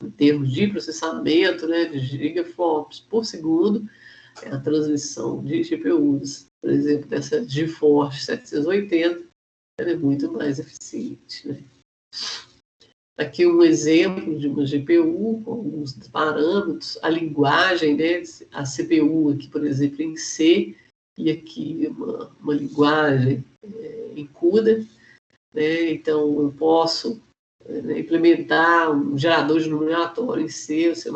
Em termos de processamento, né, de gigaflops por segundo, a transmissão de GPUs, por exemplo, dessa GeForce 780, ela é muito mais eficiente, né? Aqui um exemplo de uma GPU, com alguns parâmetros, a linguagem, né? A CPU aqui, por exemplo, em C, e aqui uma linguagem em CUDA, né? Então, eu posso implementar um gerador de número aleatório em C ou C++,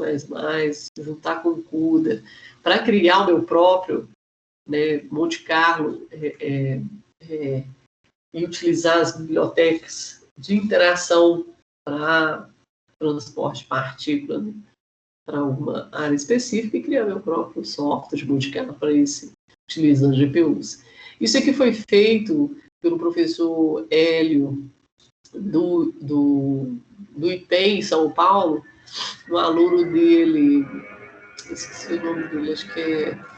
juntar com CUDA, para criar o meu próprio, né, Monte Carlo, e utilizar as bibliotecas de interação para transporte de partícula, né, para alguma área específica e criar meu próprio software de multicapa para esse, utilizando GPUs. Isso aqui foi feito pelo professor Hélio do IPEM, em São Paulo, um aluno dele, esqueci o nome dele, acho que é...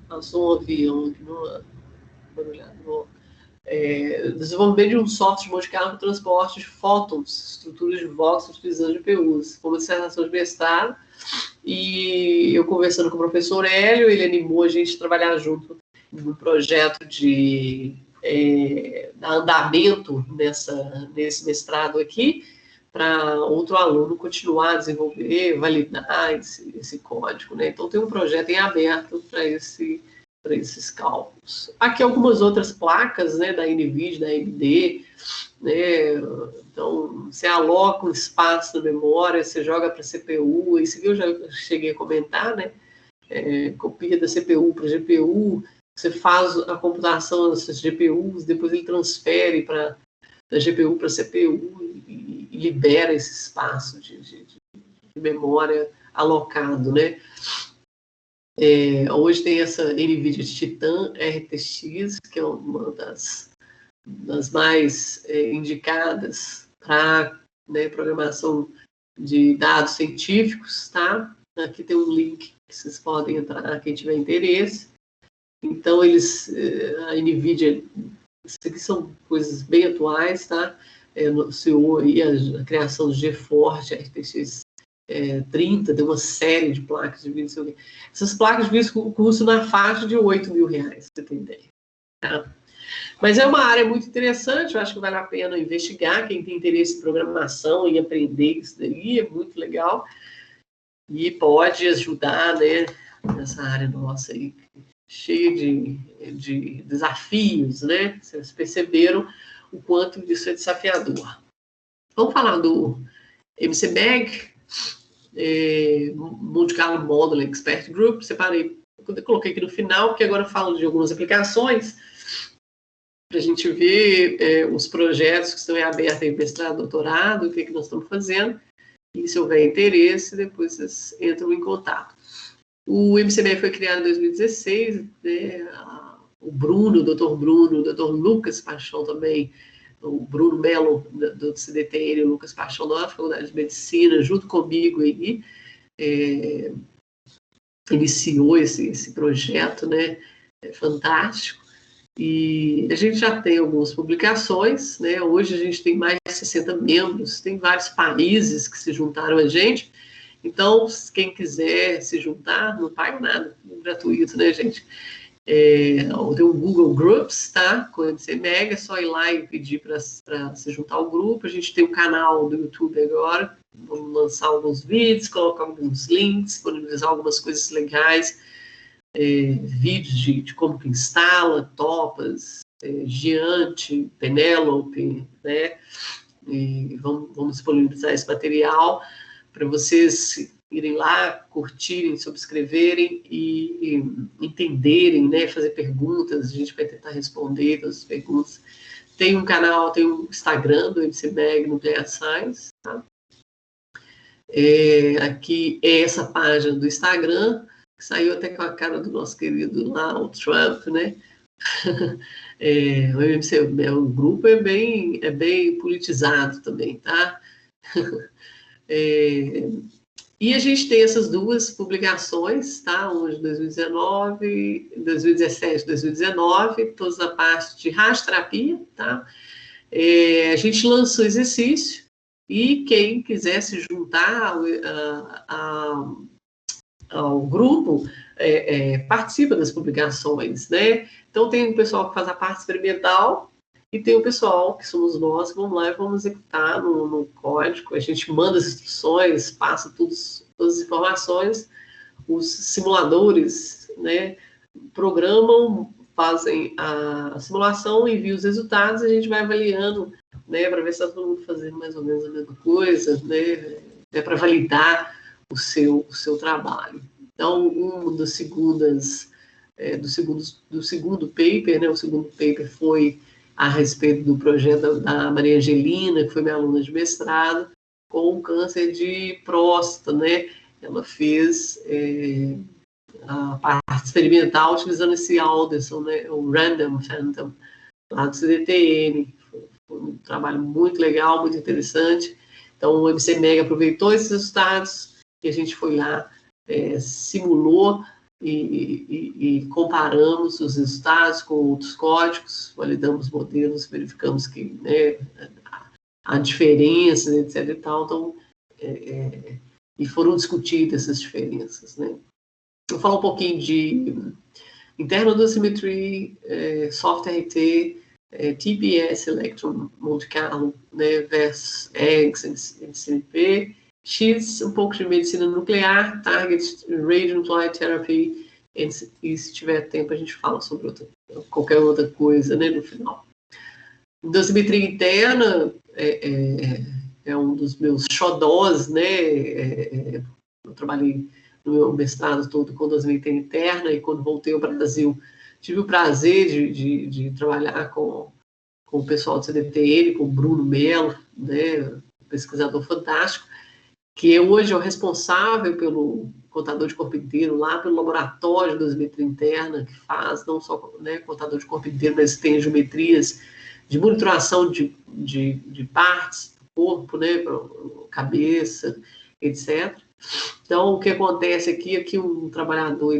Passou um avião aqui desenvolvimento de um software de multicapa para transporte de fótons, estruturas de voxels utilizando GPUs. Foi uma dissertação de mestrado, e eu conversando com o professor Hélio, ele animou a gente a trabalhar junto no projeto de andamento nesse mestrado aqui, para outro aluno continuar a desenvolver, validar esse código, né? Então tem um projeto em aberto para esses cálculos. Aqui algumas outras placas, né, da NVIDIA, da AMD, né? Então você aloca um espaço na memória, você joga para a CPU, isso que eu já cheguei a comentar, né? Copia da CPU para GPU, você faz a computação dessas GPUs, depois ele transfere da GPU para a CPU e libera esse espaço de memória alocado, né? Hoje tem essa NVIDIA Titan RTX, que é uma das mais indicadas para, né, programação de dados científicos, tá? Aqui tem um link que vocês podem entrar, quem tiver interesse. Então, a NVIDIA, isso aqui são coisas bem atuais, tá? No CEO aí, a criação do GeForce RTX 30, tem uma série de placas de vídeo. Essas placas de vídeo custam na faixa de R$8.000, pra você ter ideia. Tá? Mas é uma área muito interessante, eu acho que vale a pena investigar, quem tem interesse em programação e aprender isso daí, é muito legal. E pode ajudar, né, nessa área nossa aí, cheia de desafios, né? Vocês perceberam o quanto isso é desafiador. Vamos falar do MCBAG, Monte Carlo Model Expert Group. Separei, eu coloquei aqui no final, porque agora eu falo de algumas aplicações, para a gente ver os projetos que estão em aberto em mestrado, doutorado, o que nós estamos fazendo. E se houver interesse, depois vocês entram em contato. O MCBE foi criado em 2016, né? O Bruno, o Dr. Lucas Paixão também, o Bruno Melo, do CDTN, o Lucas Paixão, da Faculdade de Medicina, junto comigo aí, iniciou esse projeto, né? Fantástico. E a gente já tem algumas publicações, né? Hoje a gente tem mais de 60 membros, tem vários países que se juntaram a gente. Então, quem quiser se juntar, não paga nada, é gratuito, né, gente? Tem o Google Groups, tá? Com o MCMEG, é só ir lá e pedir para se juntar ao grupo. A gente tem um canal do YouTube agora, vamos lançar alguns vídeos, colocar alguns links, disponibilizar algumas coisas legais, vídeos de como que instala, Topas, Giante, Penélope, né? E vamos disponibilizar esse material para vocês irem lá, curtirem, subscreverem e entenderem, né, fazer perguntas, a gente vai tentar responder as perguntas. Tem um canal, tem um Instagram do MCBAG Nuclear Science, tá? Aqui é essa página do Instagram, que saiu até com a cara do nosso querido lá, o Trump, né? O grupo é bem politizado também, tá? E a gente tem essas duas publicações, tá? Uma de 2019, 2017, 2019, todas a parte de radioterapia, tá? A gente lançou exercício e quem quiser se juntar ao grupo participa das publicações, né? Então tem o pessoal que faz a parte experimental e tem o pessoal, que somos nós, que vamos lá e vamos executar no código. A gente manda as instruções, passa todas as informações, os simuladores, né, programam, fazem a simulação, enviam os resultados, e a gente vai avaliando, né, para ver se está todo mundo fazendo mais ou menos a mesma coisa, né, para validar o seu trabalho. Então, uma das segundas do segundo paper, né? O segundo paper foi a respeito do projeto da Maria Angelina, que foi minha aluna de mestrado, com câncer de próstata, né? Ela fez a parte experimental utilizando esse Alderson, né? O Random Phantom, lá do CDTN. Foi um trabalho muito legal, muito interessante. Então, o MCMEG aproveitou esses resultados e a gente foi lá, simulou e comparamos os resultados com outros códigos, validamos modelos, verificamos que, né, há diferenças, etc. e tal. Então, e foram discutidas essas diferenças, né? Vou falar um pouquinho de internal dosimetry, soft RT, TPS, electron multicount, né, versus EGS, NCP, X, um pouco de medicina nuclear, target radionuclide therapy, e se tiver tempo a gente fala sobre qualquer outra coisa, né, no final. Dosimetria interna é um dos meus xodós, né? Eu trabalhei no meu mestrado todo com dosimetria interna e quando voltei ao Brasil tive o prazer de trabalhar com o pessoal do CDTN, com o Bruno Mello, né? Um pesquisador fantástico, que hoje é o responsável pelo contador de corpo inteiro lá pelo laboratório de dosimetria interna, que faz não só, né, contador de corpo inteiro, mas tem geometrias de monitoração de partes do corpo, né, cabeça, etc. Então, o que acontece aqui é que um trabalhador,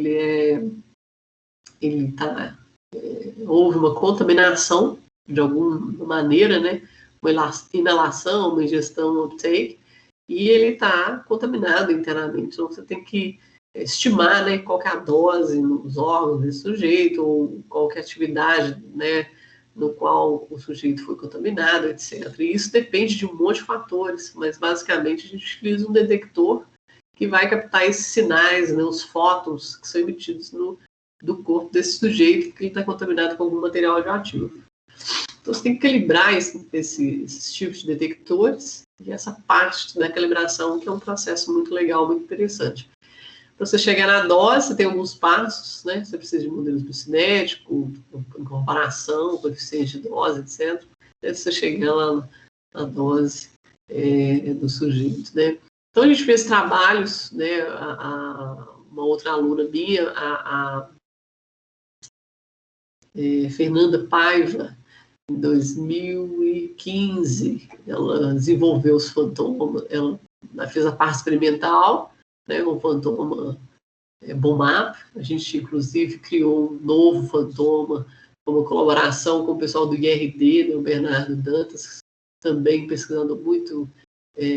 houve uma contaminação, de alguma maneira, né, uma inalação, uma ingestão, um uptake, e ele está contaminado internamente. Então, você tem que estimar, né, qual que é a dose nos órgãos desse sujeito, ou qual que é a atividade, né, no qual o sujeito foi contaminado, etc. E isso depende de um monte de fatores, mas basicamente a gente utiliza um detector que vai captar esses sinais, né, os fótons que são emitidos do corpo desse sujeito que está contaminado com algum material radioativo. Então você tem que calibrar esses tipos de detectores e essa parte da calibração, que é um processo muito legal, muito interessante. Para você chegar na dose, você tem alguns passos, né? Você precisa de modelos biocinéticos, em comparação, coeficiente de dose, etc. Até você chegar lá na dose do sujeito, né? Então a gente fez trabalhos, né? Uma outra aluna minha, a Fernanda Paiva, em 2015, ela desenvolveu os fantomas, ela fez a parte experimental, né, com o fantoma BOMAP. A gente, inclusive, criou um novo fantoma, uma colaboração com o pessoal do IRD, né, o Bernardo Dantas, também pesquisando muito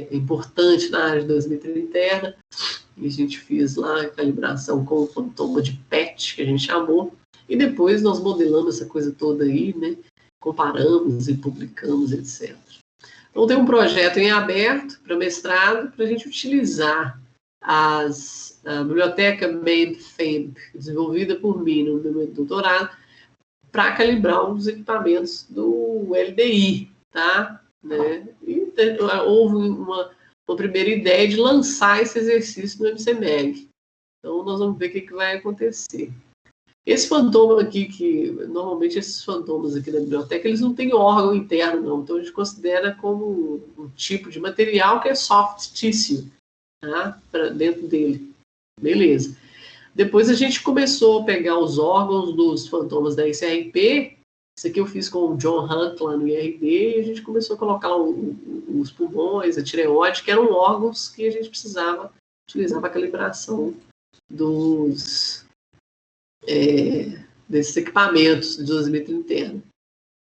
importante na área de dosimetria interna. E a gente fez lá a calibração com o fantoma de PET, que a gente chamou, e depois nós modelamos essa coisa toda aí, né? Comparamos e publicamos, etc. Então, tem um projeto em aberto para mestrado para a gente utilizar a biblioteca MainFAMP, desenvolvida por mim no meu doutorado, para calibrar um dos equipamentos do LDI, tá? Né? E houve uma primeira ideia de lançar esse exercício no MCMEG. Então, nós vamos ver o que vai acontecer. Esse fantoma aqui, que normalmente esses fantomas aqui da biblioteca, eles não têm órgão interno, não. Então a gente considera como um tipo de material que é soft tissue, tá? Para dentro dele. Beleza. Depois a gente começou a pegar os órgãos dos fantomas da ICRP. Isso aqui eu fiz com o John Hunt lá no IRD, e a gente começou a colocar os pulmões, a tireoide, que eram órgãos que a gente precisava utilizar para a calibração desses equipamentos de dosimetria interna.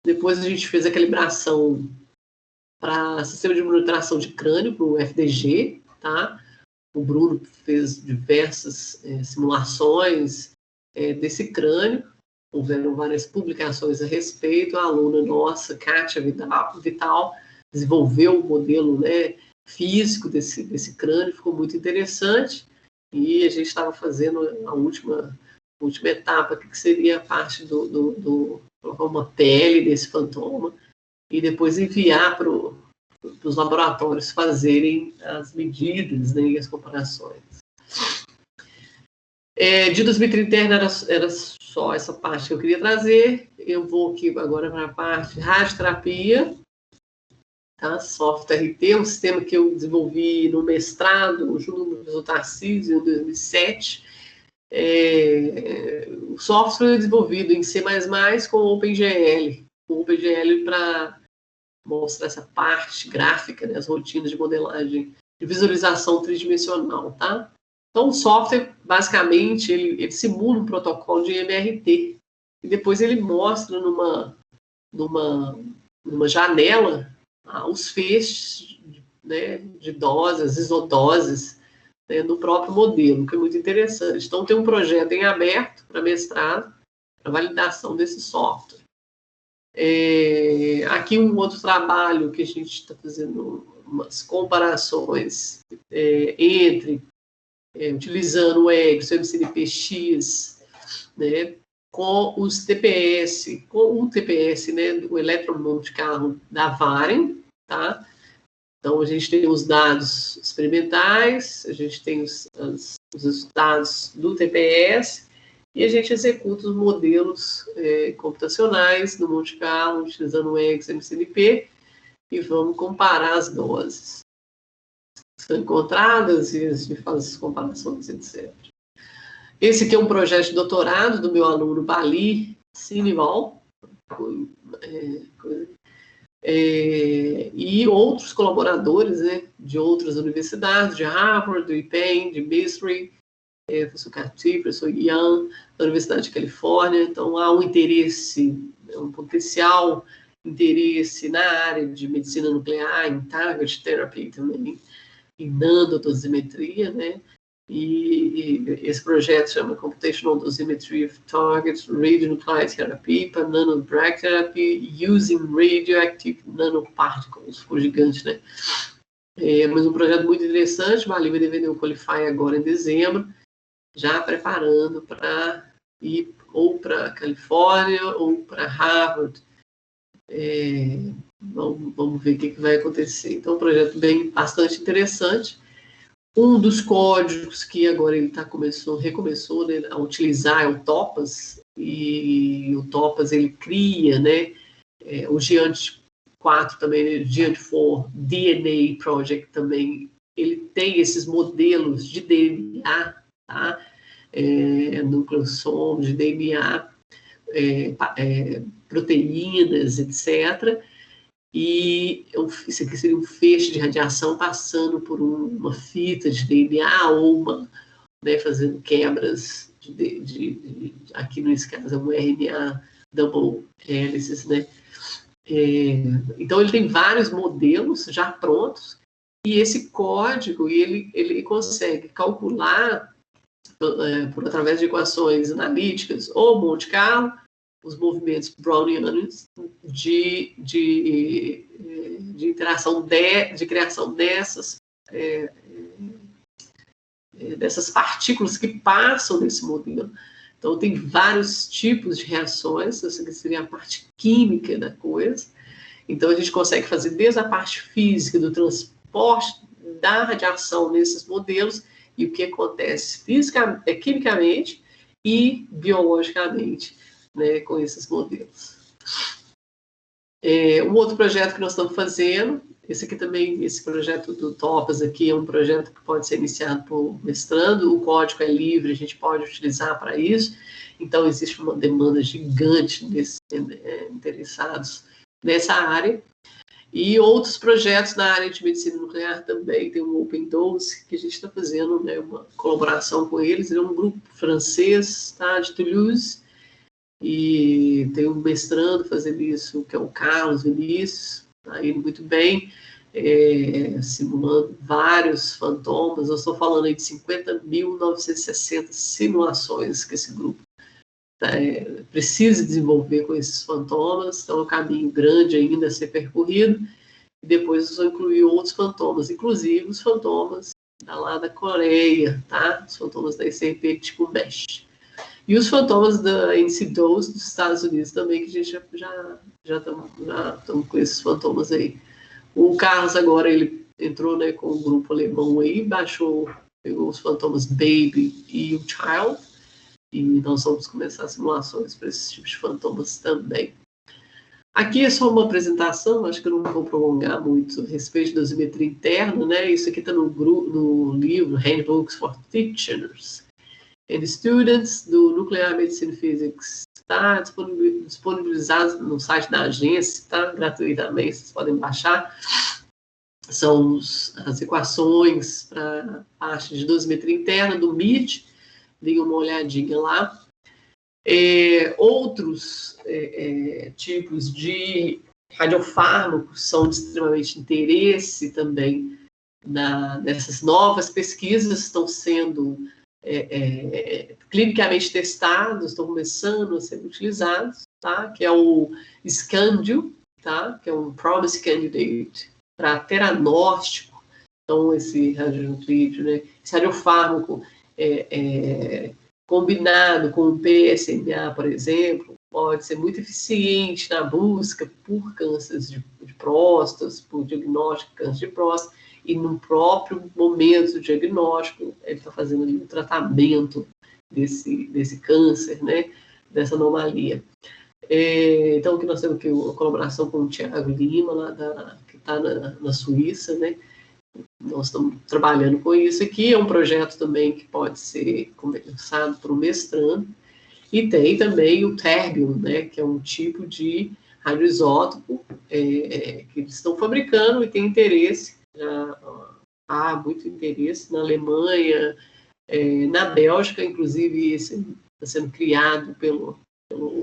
Depois a gente fez a calibração para sistema de monitoração de crânio, para o FDG, tá? O Bruno fez diversas simulações desse crânio, houveram várias publicações a respeito. A aluna nossa, Kátia Vital, desenvolveu o modelo, né, físico desse crânio, ficou muito interessante, e a gente estava fazendo a última etapa, que seria a parte colocar uma pele desse fantoma e depois enviar para os laboratórios fazerem as medidas, né, e as comparações. De 2030 era só essa parte que eu queria trazer. Eu vou aqui agora para a parte de radioterapia, tá? Soft-RT, um sistema que eu desenvolvi no mestrado, junto com o professor Tarcísio, em 2007. O software é desenvolvido em C++ com OpenGL. O OpenGL para mostrar essa parte gráfica, né, as rotinas de modelagem, de visualização tridimensional, tá? Então, o software, basicamente, ele simula um protocolo de MRT, e depois ele mostra numa janela os feixes, né, de doses, isodoses, né, do próprio modelo, que é muito interessante. Então, tem um projeto em aberto para mestrado, para validação desse software. Aqui um outro trabalho que a gente está fazendo umas comparações entre utilizando o EGS, o MCDP-X, né, com os TPS, com o TPS, né, o eletromonte carro da Varen, tá? Então, a gente tem os dados experimentais, a gente tem os dados do TPS, e a gente executa os modelos computacionais no Monte Carlo, utilizando o EGS MCDP, e vamos comparar as doses que são encontradas, e a gente faz as comparações, etc. Esse aqui é um projeto de doutorado do meu aluno Bali Sinival, e outros colaboradores, né, de outras universidades, de Harvard, do IPEN, de Missouri, professor Cartier, professor Ian, da Universidade de Califórnia. Então, há um interesse, um potencial interesse na área de medicina nuclear, em target therapy também, em nanodosimetria, né? E esse projeto chama Computational Dosimetry of Targets Radionuclide Therapy para Nanobrag Therapy Using Radioactive Nanoparticles. Ficou gigante, né? Mas um projeto muito interessante. Bali vai defender o Qualify agora em dezembro, já preparando para ir ou para Califórnia ou para Harvard. Vamos ver o que vai acontecer. Então, um projeto bastante interessante. Um dos códigos que agora ele recomeçou, né, a utilizar é o TOPAZ, e o TOPAZ ele cria, né, o Giant 4 também, né, Giant 4 DNA Project também, ele tem esses modelos de DNA, tá? Nucleossom, de DNA, proteínas, etc., e isso aqui seria um feixe de radiação passando por uma fita de DNA ou né, fazendo quebras aqui nesse caso é um RNA double hélices, né? Então ele tem vários modelos já prontos, e esse código ele consegue calcular através de equações analíticas ou Monte Carlo os movimentos brownianos de interação, de criação dessas partículas que passam nesse modelo. Então, tem vários tipos de reações, essa seria a parte química da coisa. Então, a gente consegue fazer desde a parte física, do transporte da radiação nesses modelos, e o que acontece quimicamente e biologicamente, né, com esses modelos. Um outro projeto que nós estamos fazendo, esse aqui também, esse projeto do TOPAZ aqui é um projeto que pode ser iniciado por mestrando, o código é livre, a gente pode utilizar para isso, então existe uma demanda gigante desses interessados nessa área. E outros projetos na área de medicina nuclear também, tem o Open Dose, que a gente está fazendo, né, uma colaboração com eles, é um grupo francês, tá, de Toulouse, e tem um mestrando fazendo isso, que é o Carlos Vinícius, está indo muito bem, simulando vários fantomas. Eu estou falando aí de 50.960 simulações que esse grupo precisa desenvolver com esses fantomas. Então é um caminho grande ainda a ser percorrido, e depois nós vamos incluir outros fantomas, inclusive os fantomas lá da Coreia, tá? Os fantomas da ICP tipo MESH. E os fantomas da NC12 dos Estados Unidos também, que a gente já estamos com esses fantomas aí. O Carlos agora, ele entrou, né, com o grupo alemão aí, baixou pegou os fantomas Baby e o Child, e nós vamos começar simulações para esses tipos de fantomas também. Aqui é só uma apresentação, acho que eu não vou prolongar muito a respeito da dosimetria interna, né? Isso aqui está no livro Handbooks for Teachers and Students, do Nuclear Medicine Physics. Está disponibilizado no site da agência, tá? Gratuitamente, vocês podem baixar. São as equações para a parte de dosimetria interna do MIT, deem uma olhadinha lá. Outros tipos de radiofármacos são de extremamente interesse também nessas novas pesquisas, estão sendo clinicamente testados, estão começando a ser utilizados, tá? Que é o Scandio, tá? Que é um Promise Candidate para teranóstico. Então, esse radionuclídeo, né? Esse radiofármaco combinado com o PSMA, por exemplo, pode ser muito eficiente na busca por cânceres de próstata, por diagnóstico de câncer de próstata, e no próprio momento do diagnóstico, ele está fazendo ali um tratamento desse câncer, né, dessa anomalia. Então, aqui nós temos aqui a colaboração com o Thiago Lima, que está na Suíça, né. Nós estamos trabalhando com isso aqui, é um projeto também que pode ser começado por um mestrando, e tem também o Terbium, né, que é um tipo de radioisótopo que eles estão fabricando e tem interesse, há muito interesse na Alemanha, na Bélgica, inclusive esse está sendo criado pelo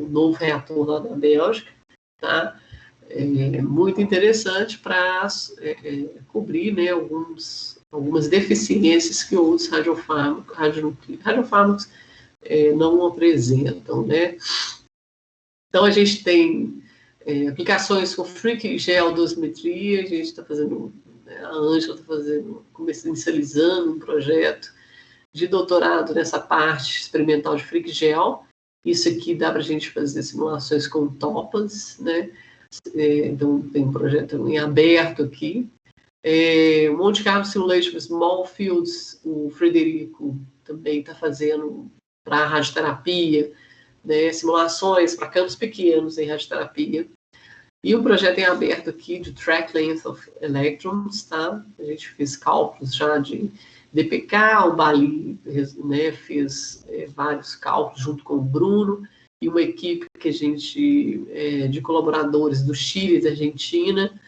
novo reator lá da Bélgica, tá? Muito interessante para cobrir, né, algumas deficiências que outros radiofármacos não apresentam, né? Então, a gente tem aplicações com Freak Gel dosimetria, a gente está fazendo, a Ângela está inicializando um projeto de doutorado nessa parte experimental de Freak Gel. Isso aqui dá para a gente fazer simulações com topas, né? Então, tem um projeto em aberto aqui. O Monte Carlo Simulation Small Fields, o Frederico também está fazendo para radioterapia, né, simulações para campos pequenos em radioterapia. E o projeto em aberto aqui de Track Length of Electrons, tá? A gente fez cálculos já de DPK, o Bali, né, fez vários cálculos junto com o Bruno, e uma equipe que a gente, de colaboradores do Chile e da Argentina,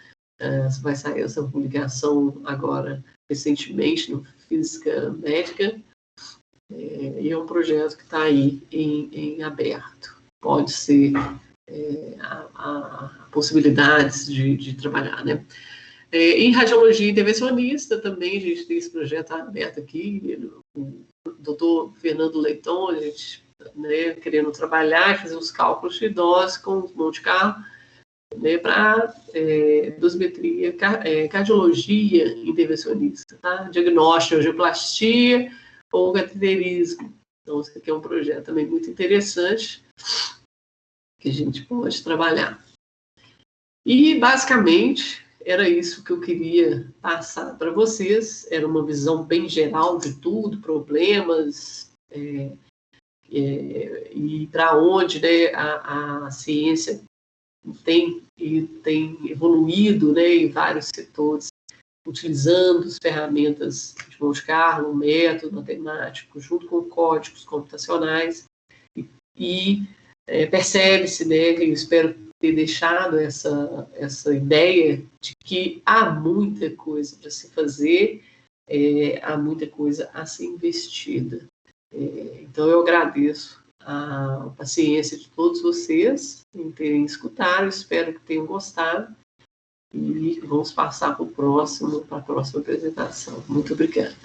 vai sair essa publicação agora, recentemente, no Física Médica, e é um projeto que está aí em aberto. Pode ser a possibilidades de trabalhar, né? Em radiologia intervencionista também, a gente tem esse projeto aberto aqui, o doutor Fernando Leitão, a gente, né, querendo trabalhar e fazer os cálculos de dose com o Monte Carlo, né, para dosimetria, cardiologia intervencionista, tá? Diagnóstico, angioplastia ou cateterismo. Então, esse aqui é um projeto também muito interessante que a gente pode trabalhar. E, basicamente, era isso que eu queria passar para vocês. Era uma visão bem geral de tudo, problemas, e para onde, né, a ciência tem evoluído, né, em vários setores, utilizando as ferramentas de Monte Carlo, um método matemático, junto com códigos computacionais, e percebe-se, né, que eu espero ter deixado essa ideia de que há muita coisa para se fazer, há muita coisa a ser investida. Então, eu agradeço a paciência de todos vocês em terem escutado, espero que tenham gostado, e vamos passar para a próxima apresentação. Muito obrigada.